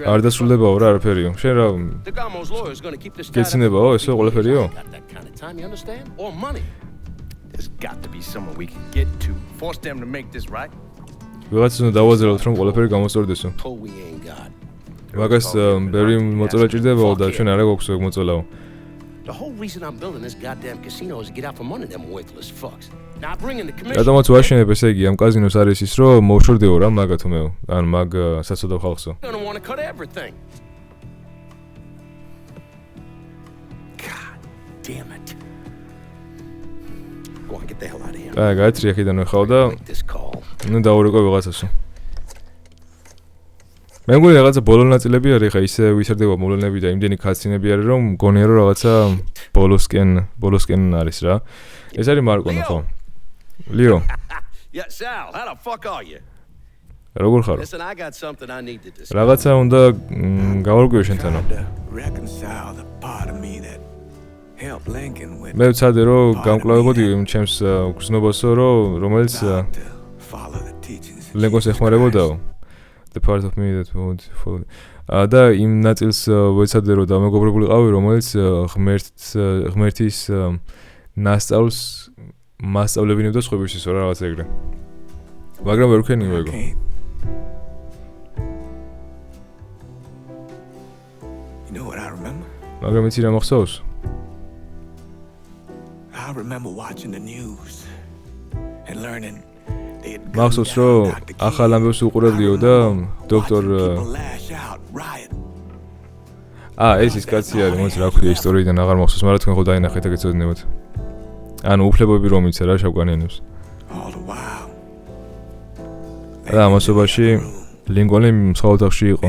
არ დასრულებაო რა არაფერიო. შენ რა გეცინებაო ესო ყველაფერიო? There's got to be somewhere we can get to. Force them to make this right. ვიღაცას უნდა დავაზროთ რომ ყველაფერი გამოსწორდესო. მაგას ბევრი მოწოლა ჭირდებაო და ჩვენ არა გვაქვს ეგ მოწოლაო. The whole reason I'm building this goddamn casino is to get out from under them worthless fucks. Now bringing the commission. რატომაც ვაშენებ ესე იგი ამ კაზინოს არის ის რომ მოვშორდეო რა მაგათო მეო. ან მაგ საცოდავ ხალხსო. Gonna want to cut everything. God damn it. Go on, get the hell out of here. აი, გაიცრი აქედან ვეხავ და ნუ დაურეკო ვიღაცასო. მე მგონი რაღაცა ბოლო ნაწილები არის ხა ისე ვისერდება მოვლენები და იმდენი კაცინები არის რომ მგონია რომ რაღაცა ბოლოსკენ არის რა. ეს არის მარკონო ხო? ლიო. Yeah, Sal, how the fuck are you? როგორ ხარ? Listen, I got something I need to discuss. რაღაცა უნდა გავარკვიო შენთანო. Reconcile the part of me that helped Lincoln with. მე ვცადე რომ გამკლავებოდი იმ ჩემს გრძნობასო რომელიც follow the teachings. ლენგოს ეხმარებოდაო. The part of me that would follow. და იმ ნაწილს ვეცადე რომ დამეგობრებულიყავი რომელიც ღმერთის მასწავლს მასწავლებინებდა სხვებისთვისო რა რაღაც ეგრე. მაგრამ ვერ ვქენიო ეგო. You know what I remember? მაგრამ იცი რა მახსოვს? I remember watching the news and learning მახსოვს რომ ახალ ამბებს უყურებდიო და დოქტორ ეს ის კაცი არის მოიც რა ქვია ისტორიიდან აღარ მახსოვს მაგრამ თქვენ ხო დაინახეთ ეგ ეცოდინებათ ანუ უფლებები რომ იცა რა შავკანიანებს და ამასობაში ლინკოლნი მსხალოთახში იყო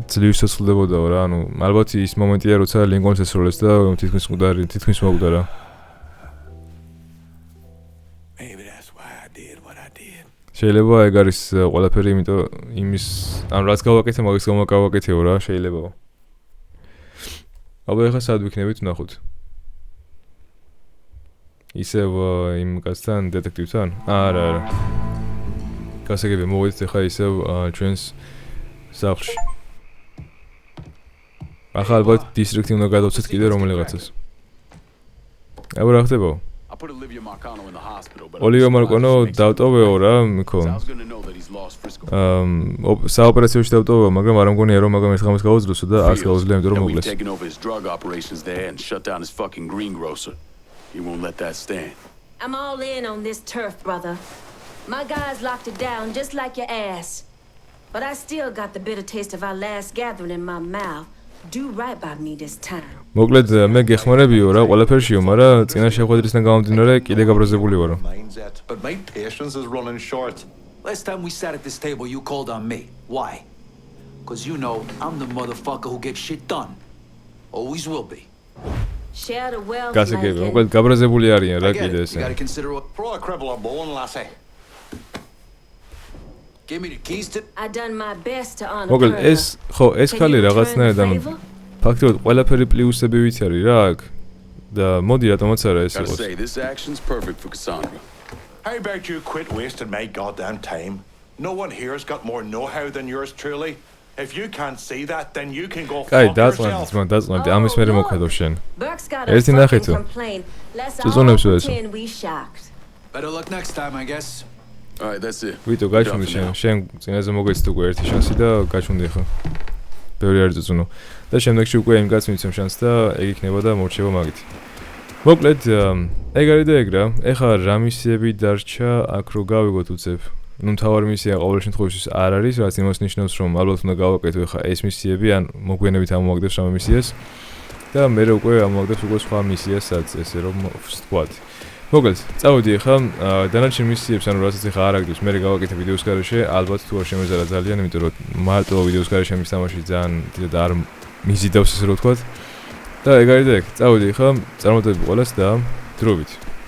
ძლივს ეცოდებოდაო რა ანუ ალბათ ის მომენტია როცა ლინკოლნს ესროლეს და თითქმის მოკვდა შეიძლება ეგ არის ყველაფერი იმიტომ იმის ან რაც გავაკეთე მაგის გამოვაკეთეო რა შეიძლებაო აბა ეხლა სად ვიქნებით ნახოთ ისევ იმ კაცთან დეტექტივთან არა გასაგები მოვედით ეხლა ისევ ჩვენს სახლში ახლა ალბათ დისტრიქტი უნდა გადავცეთ კიდე რომელიღაცას აბა რა ხდებაო Olivia Marcano დავტოვეო რა მქო. საოპერაციოში დავტოვეო, მაგრამ არ მგონია რომ მაგამ ერთხამის გაუძლოსო და არც გაუძლია, იმიტომ რომ მოკლეს. I'm all in on this turf, brother. My guys locked it down just like your ass. But I still got the bitter taste of our last gathering in my mouth. Do right by me this time. მოკლედ მე გეხმარებიო რა ყველაფერშიო, მაგრამ წინა შეხვედრისგან გამომდინარე კიდე გაბრაზებული ვარო. But my patience is running short. Last time we sat at this table you called on me. Why? Cuz you know I'm the motherfucker who gets shit done. Always will be. Share the wealth. გასაგები, მოკლედ გაბრაზებული არიან რა კიდე ესე. You got to consider what throw a cribble on bone lassie. Give me the keys to I done my best to honor. მოკლედ ეს ხალი რაღაცნაირად ანუ ფაქტობრივად ყველაფერი პლუსები ვიცარი რა აქ და მოდი რატომაც არა ეს იყოს. This action's perfect for Cassandra. How about you quit wasting my goddamn time? No one here's got more know-how than yours truly. If you can't see that, then you can go fuck yourself. დაწყნდი ამის მერე მოხდო შენ. ერთი ნახეთო. წუწუნებს ვესო. Better luck next time, I guess. All right, that's it. ვიტო გაჩვენდი შენ წინაზე მოგეცით უკვე ერთი შანსი და გაჩვენდი ხო. ბევრი არ წუწუნო. და შემდეგში უკვე იმ კაცს მიცემ შანსს და ეგ იქნება და მორჩება მაგით. მოკლედ ეგ არის და ეგ რა. ეხლა რა მისიები დარჩა აქ რო გავიგოთ უცებ. ნუ მთავარი მისია ყოველ შემთხვევაში არ არის, რაც იმას ნიშნავს რომ ალბათ უნდა გავაკეთო ეხლა ეს მისიები ან მოგვიანებით ამოვაგდებს რამე მისიას და მე უკვე ამოვაგდებს უკვე სხვა მისიასაც ესე რომ ვთქვათ. მოკლედ, წავედი ახლა დანარჩენ მისიებს, ანუ რასაც ახლა არ აგდებს, მე გავაკეთე ვიდეოს გარეშე, ალბათ თუ არ შემეძლო ძალიან, იმიტომ რომ მარტო ვიდეოს გარეშე მის თამაში ძალიან დიდად არ მიზიდავს ესე რომ ვთქვათ. და და ეგ არის და ეგ. წავედი ხა, წარმოდები ყველას და დროებით.